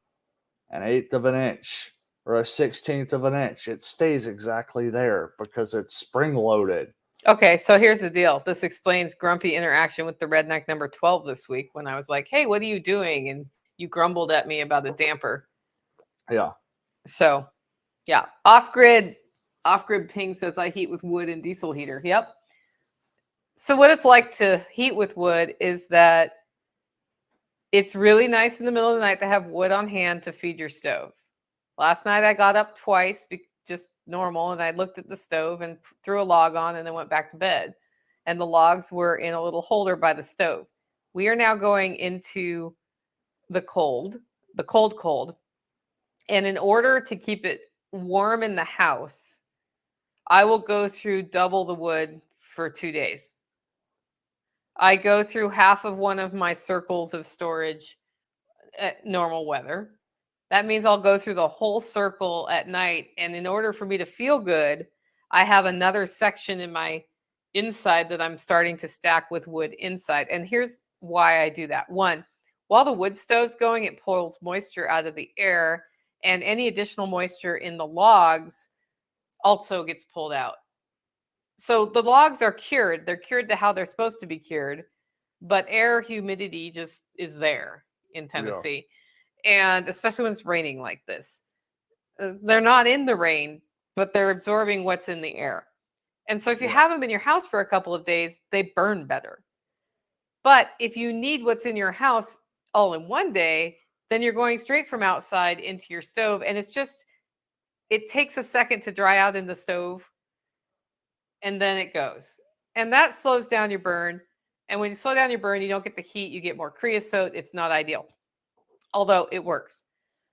an eighth of an inch or a 16th of an inch, it stays exactly there because it's spring loaded. Okay, so here's the deal. This explains grumpy interaction with the redneck number 12 this week when I was like, hey, what are you doing? And you grumbled at me about a damper. Yeah. So, yeah. Off-grid ping says I heat with wood and diesel heater. Yep. So what it's like to heat with wood is that it's really nice in the middle of the night to have wood on hand to feed your stove. Last night I got up twice, just normal, and I looked at the stove and threw a log on and then went back to bed. And the logs were in a little holder by the stove. We are now going into the cold. And in order to keep it warm in the house, I will go through double the wood for 2 days. I go through half of one of my circles of storage at normal weather. That means I'll go through the whole circle at night. And in order for me to feel good, I have another section in my inside that I'm starting to stack with wood inside. And here's why I do that. One, while the wood stove's going, it pulls moisture out of the air, and any additional moisture in the logs also gets pulled out. So the logs are cured. They're cured to how they're supposed to be cured, but air humidity just is there in Tennessee. Yeah. And especially when it's raining like this. They're not in the rain, but they're absorbing what's in the air. And so if you have them in your house for a couple of days, they burn better. But if you need what's in your house all in one day, then you're going straight from outside into your stove. And it takes a second to dry out in the stove. And then it goes. And that slows down your burn. And when you slow down your burn, you don't get the heat, you get more creosote. It's not ideal, although it works.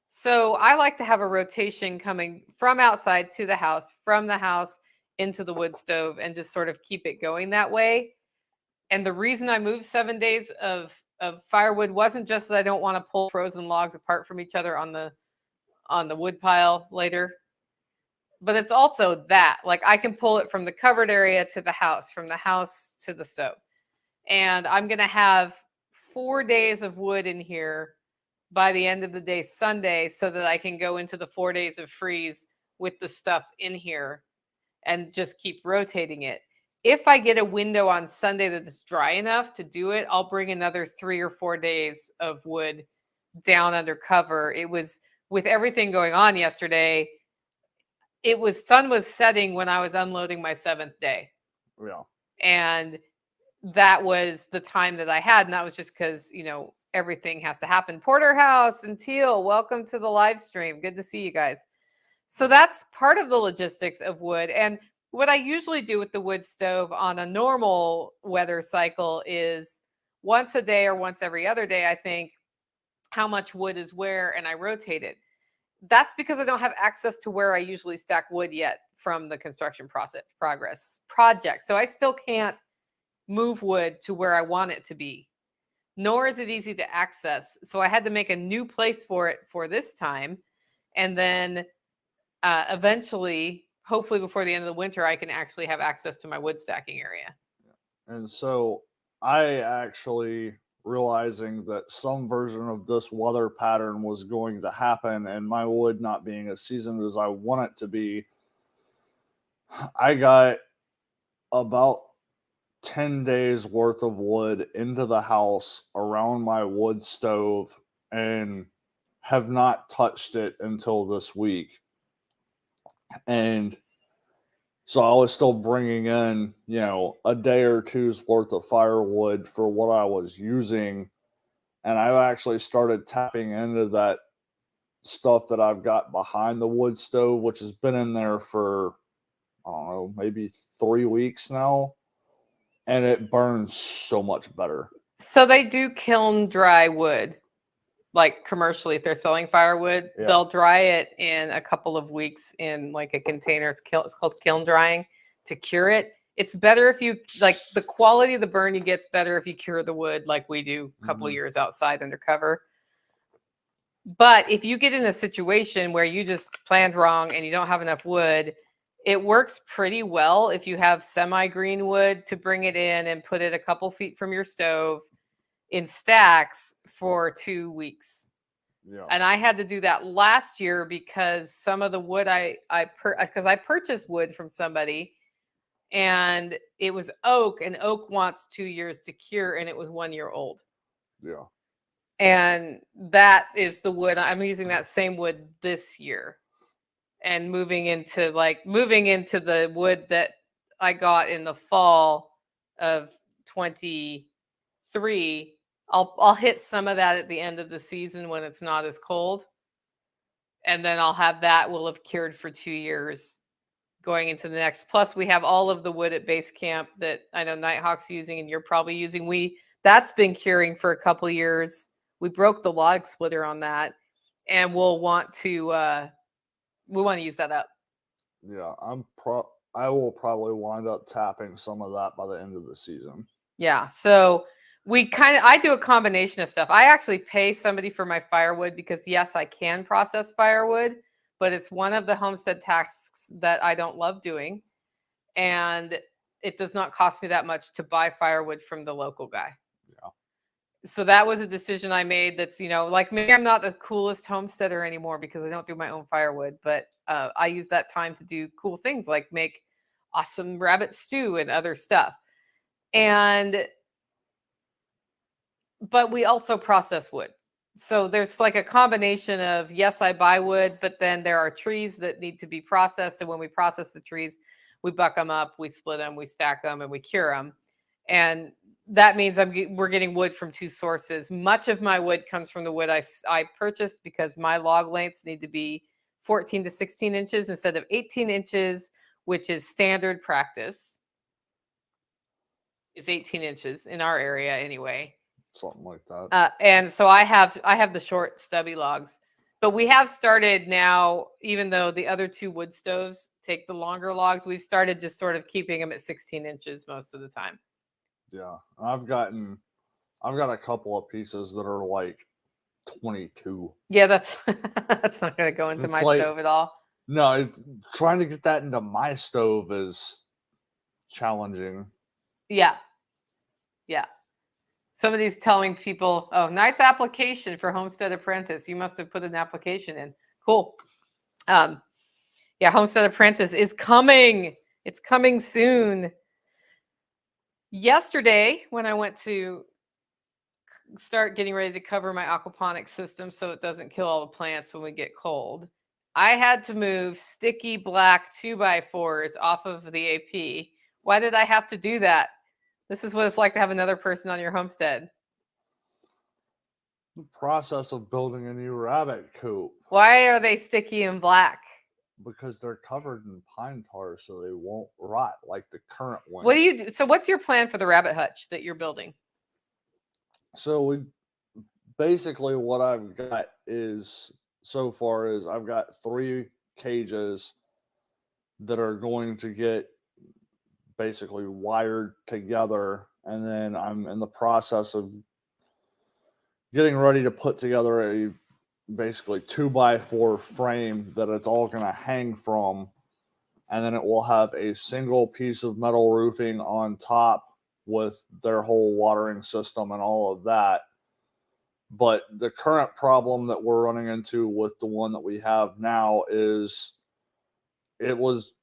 So I like to have a rotation coming from outside to the house, from the house into the wood stove, and just sort of keep it going that way. And the reason I moved 7 days of firewood wasn't just that I don't want to pull frozen logs apart from each other on on the wood pile later. But it's also that, like, I can pull it from the covered area to the house, from the house to the stove. And I'm going to have 4 days of wood in here by the end of the day, Sunday, so that I can go into the 4 days of freeze with the stuff in here and just keep rotating it. If I get a window on Sunday that is dry enough to do it, I'll bring another 3 or 4 days of wood down under cover. It was, with everything going on yesterday, sun was setting when I was unloading my 7th day. Yeah. And that was the time that I had. And that was just because, everything has to happen. Porterhouse and Teal, welcome to the live stream. Good to see you guys. So that's part of the logistics of wood. And what I usually do with the wood stove on a normal weather cycle is once a day or once every other day, I think how much wood is where, and I rotate it. That's because I don't have access to where I usually stack wood yet from the construction project. So I still can't move wood to where I want it to be, nor is it easy to access. So I had to make a new place for it for this time. And then eventually, hopefully before the end of the winter, I can actually have access to my wood stacking area. And so I actually, realizing that some version of this weather pattern was going to happen and my wood not being as seasoned as I want it to be, I got about 10 days worth of wood into the house around my wood stove and have not touched it until this week. And so I was still bringing in, a day or two's worth of firewood for what I was using. And I've actually started tapping into that stuff that I've got behind the wood stove, which has been in there for, I don't know, maybe 3 weeks now. And it burns so much better. So they do kiln dry wood, like commercially, if they're selling firewood, they'll dry it in a couple of weeks in like a container. It's called kiln drying to cure it. It's better if you, like, the quality of the burn you get's better if you cure the wood like we do a couple of years outside under cover. But if you get in a situation where you just planned wrong and you don't have enough wood, it works pretty well if you have semi-green wood to bring it in and put it a couple feet from your stove in stacks for 2 weeks. Yeah. And I had to do that last year because some of the wood because I purchased wood from somebody and it was oak, and oak wants 2 years to cure, and it was 1 year old. Yeah. And that is the wood. I'm using that same wood this year and moving into the wood that I got in the fall of 23. I'll hit some of that at the end of the season when it's not as cold. And then will have cured for 2 years going into the next. Plus we have all of the wood at base camp that I know Nighthawk's using and you're probably using. That's been curing for a couple years. We broke the log splitter on that and we'll want to use that up. Yeah, I will probably wind up tapping some of that by the end of the season. Yeah, so I do a combination of stuff. I actually pay somebody for my firewood because yes, I can process firewood, but it's one of the homestead tasks that I don't love doing. And it does not cost me that much to buy firewood from the local guy. Yeah. So that was a decision I made that's, like maybe I'm not the coolest homesteader anymore because I don't do my own firewood, but I use that time to do cool things like make awesome rabbit stew and other stuff. But we also process wood. So there's like a combination of, yes, I buy wood, but then there are trees that need to be processed. And when we process the trees, we buck them up, we split them, we stack them, and we cure them. And that means we're getting wood from 2 sources. Much of my wood comes from the wood I purchased because my log lengths need to be 14 to 16 inches instead of 18 inches, which is standard practice. It's 18 inches in our area anyway. Something like that. And so I have the short stubby logs, but we have started now, even though the other 2 wood stoves take the longer logs, we've started just sort of keeping them at 16 inches most of the time. Yeah. I've got a couple of pieces that are like 22. Yeah, that's that's not going to go into It's my like- stove at all. No, trying to get that into my stove is challenging. Yeah. Yeah. Somebody's telling people, oh, nice application for Homestead Apprentice. You must have put an application in. Cool. Yeah, Homestead Apprentice is coming. It's coming soon. Yesterday, when I went to start getting ready to cover my aquaponics system so it doesn't kill all the plants when we get cold, I had to move sticky black 2x4s off of the AP. Why did I have to do that? This is what it's like to have another person on your homestead. The process of building a new rabbit coop, Why are they sticky and black? because they're covered in pine tar so they won't rot like the current one. What do you do? So what's your plan for the rabbit hutch that you're building? So we basically what I've got is so far is I've got 3 cages that are going to get basically wired together, and then I'm in the process of getting ready to put together a basically 2x4 frame that it's all going to hang from, and then it will have a single piece of metal roofing on top with their whole watering system and all of that. But the current problem that we're running into with the one that we have now is it was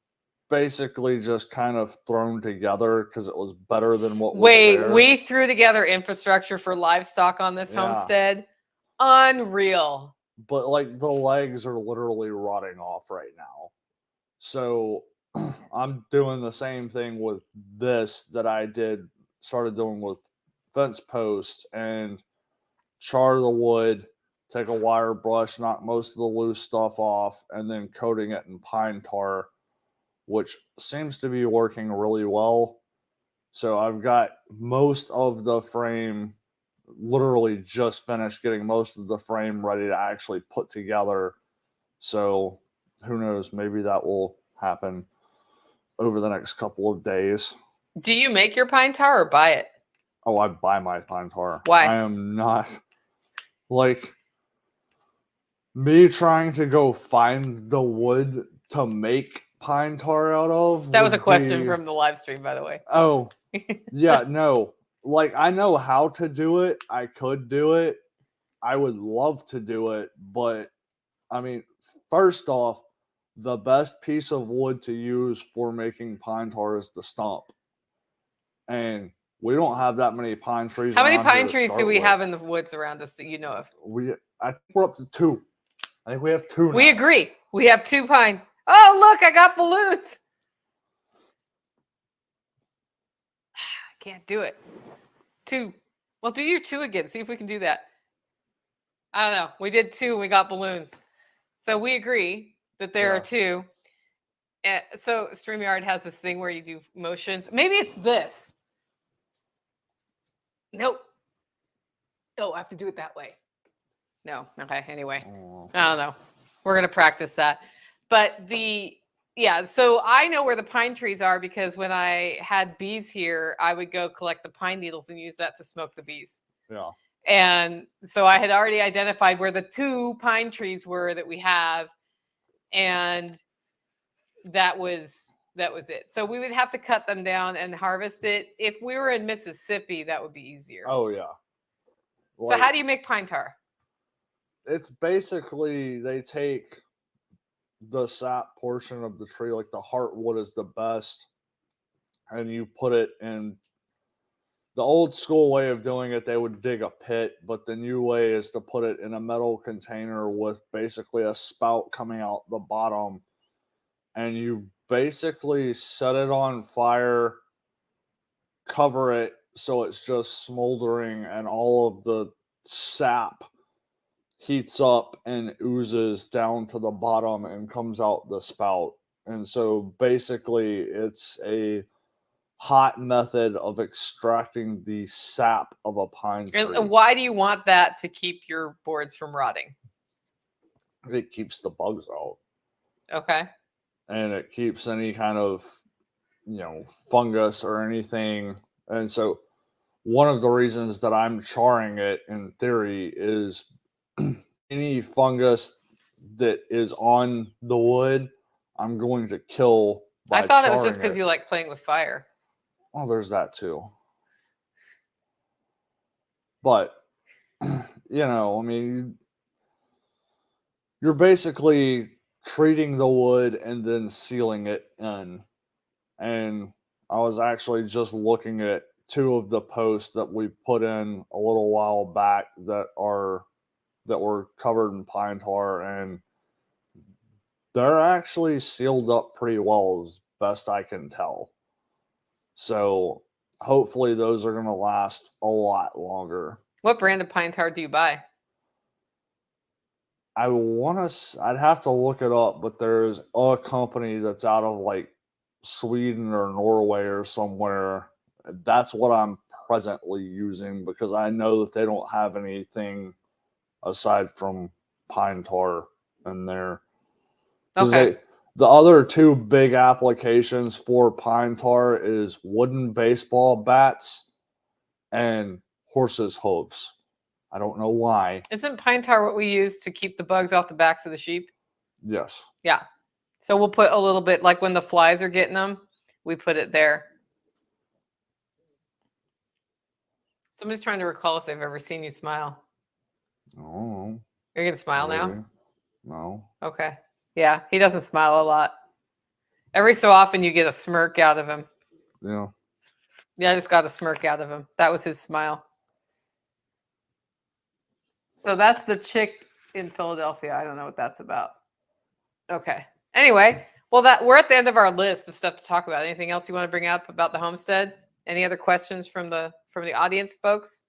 basically just kind of thrown together because it was better than what was there. We threw together infrastructure for livestock on this homestead. Unreal. But like the legs are literally rotting off right now. So I'm doing the same thing with this that I started doing with fence post, and char the wood, take a wire brush, knock most of the loose stuff off, and then coating it in pine tar, which seems to be working really well. So I've got most of the frame, literally just finished getting most of the frame ready to actually put together. So who knows, maybe that will happen over the next couple of days. Do you make your pine tar or buy it? Oh, I buy my pine tar. Why? I am not like me trying to go find the wood to make pine tar out of. That was a would question be- from the live stream, by the way. Oh, yeah, no. Like, I know how to do it. I could do it. I would love to do it. But, I mean, first off, the best piece of wood to use for making pine tar is the stump. And we don't have that many pine trees. How many around here pine to trees do start we with. have in the woods around us that you know of? I think we're up to 2. I think we have 2 now. We agree. We have 2 pine. Oh, look, I got balloons. I can't do it. 2. Well, do your 2 again. See if we can do that. I don't know. We did 2 and we got balloons. So we agree that there are 2. So StreamYard has this thing where you do motions. Maybe it's this. Nope. Oh, I have to do it that way. No. Okay. Anyway, Oh. I don't know. We're going to practice that. But so I know where the pine trees are because when I had bees here, I would go collect the pine needles and use that to smoke the bees. Yeah. And so I had already identified where the 2 pine trees were that we have. And that was it. So we would have to cut them down and harvest it. If we were in Mississippi, that would be easier. Oh, yeah. So how do you make pine tar? It's basically they take the sap portion of the tree, like the heartwood is the best, and you put it in. The old school way of doing it, they would dig a pit, but the new way is to put it in a metal container with basically a spout coming out the bottom, and you basically set it on fire, cover it so it's just smoldering, and all of the sap heats up and oozes down to the bottom and comes out the spout. And so basically it's a hot method of extracting the sap of a pine tree. And why do you want that to keep your boards from rotting? It keeps the bugs out. Okay. And it keeps any kind of, fungus or anything. And so one of the reasons that I'm charring it in theory is any fungus that is on the wood, I'm going to kill by I thought it was just charring because it. you like playing with fire. Well, there's that too. But, I mean, you're basically treating the wood and then sealing it in. And I was actually just looking at 2 of the posts that we put in a little while back that were covered in pine tar, and they're actually sealed up pretty well as best I can tell. So hopefully those are going to last a lot longer. What brand of pine tar do you buy? I'd have to look it up, but there's a company that's out of like Sweden or Norway or somewhere. That's what I'm presently using because I know that they don't have anything aside from pine tar in there. Okay. The other 2 big applications for pine tar is wooden baseball bats and horses' hooves. I don't know why. Isn't pine tar what we use to keep the bugs off the backs of the sheep? Yes. Yeah. So we'll put a little bit, like when the flies are getting them, we put it there. Somebody's trying to recall if they've ever seen you smile. Oh. You're going to smile now? Really? No. Okay. Yeah, he doesn't smile a lot. Every so often you get a smirk out of him. Yeah. Yeah, I just got a smirk out of him. That was his smile. So that's the chick in Philadelphia. I don't know what that's about. Okay. Anyway, well, we're at the end of our list of stuff to talk about. Anything else you want to bring up about the homestead? Any other questions from the audience, folks?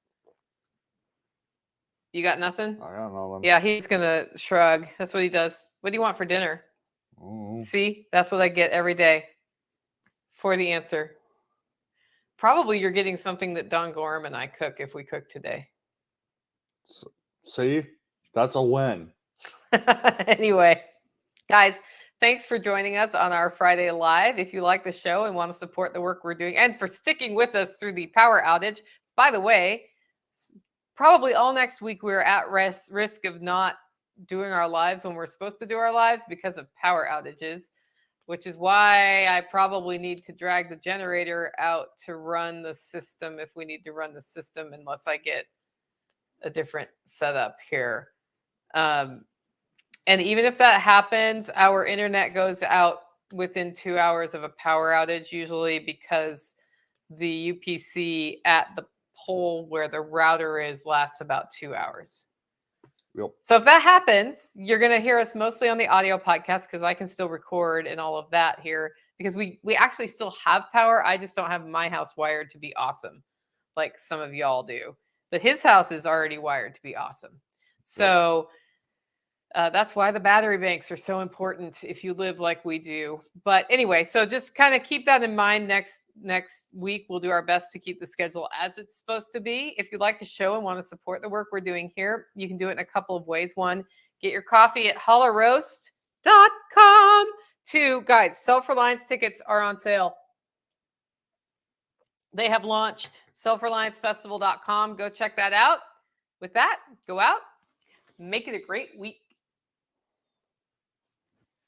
You got nothing? I got nothing. Yeah, he's gonna shrug. That's what he does. What do you want for dinner? Oh. See, that's what I get every day for the answer. Probably you're getting something that Don Gorham and I cook if we cook today. See, that's a win. Anyway, guys, thanks for joining us on our Friday Live. If you like the show and want to support the work we're doing and for sticking with us through the power outage, by the way, probably all next week we're at risk of not doing our lives when we're supposed to do our lives because of power outages, which is why I probably need to drag the generator out to run the system if we need to run the system, unless I get a different setup here. And even if that happens, our internet goes out within 2 hours of a power outage, usually because the UPC at the pole where the router is lasts about 2 hours. Yep. So if that happens, you're going to hear us mostly on the audio podcast because I can still record and all of that here because we actually still have power. I just don't have my house wired to be awesome like some of y'all do. But his house is already wired to be awesome. So that's why the battery banks are so important if you live like we do. But anyway, so just kind of keep that in mind. Next week, we'll do our best to keep the schedule as it's supposed to be. If you'd like to show and want to support the work we're doing here, you can do it in a couple of ways. 1, get your coffee at hollerroast.com. 2, guys, Self-Reliance tickets are on sale. They have launched. Self-RelianceFestival.com. Go check that out. With that, go out. Make it a great week.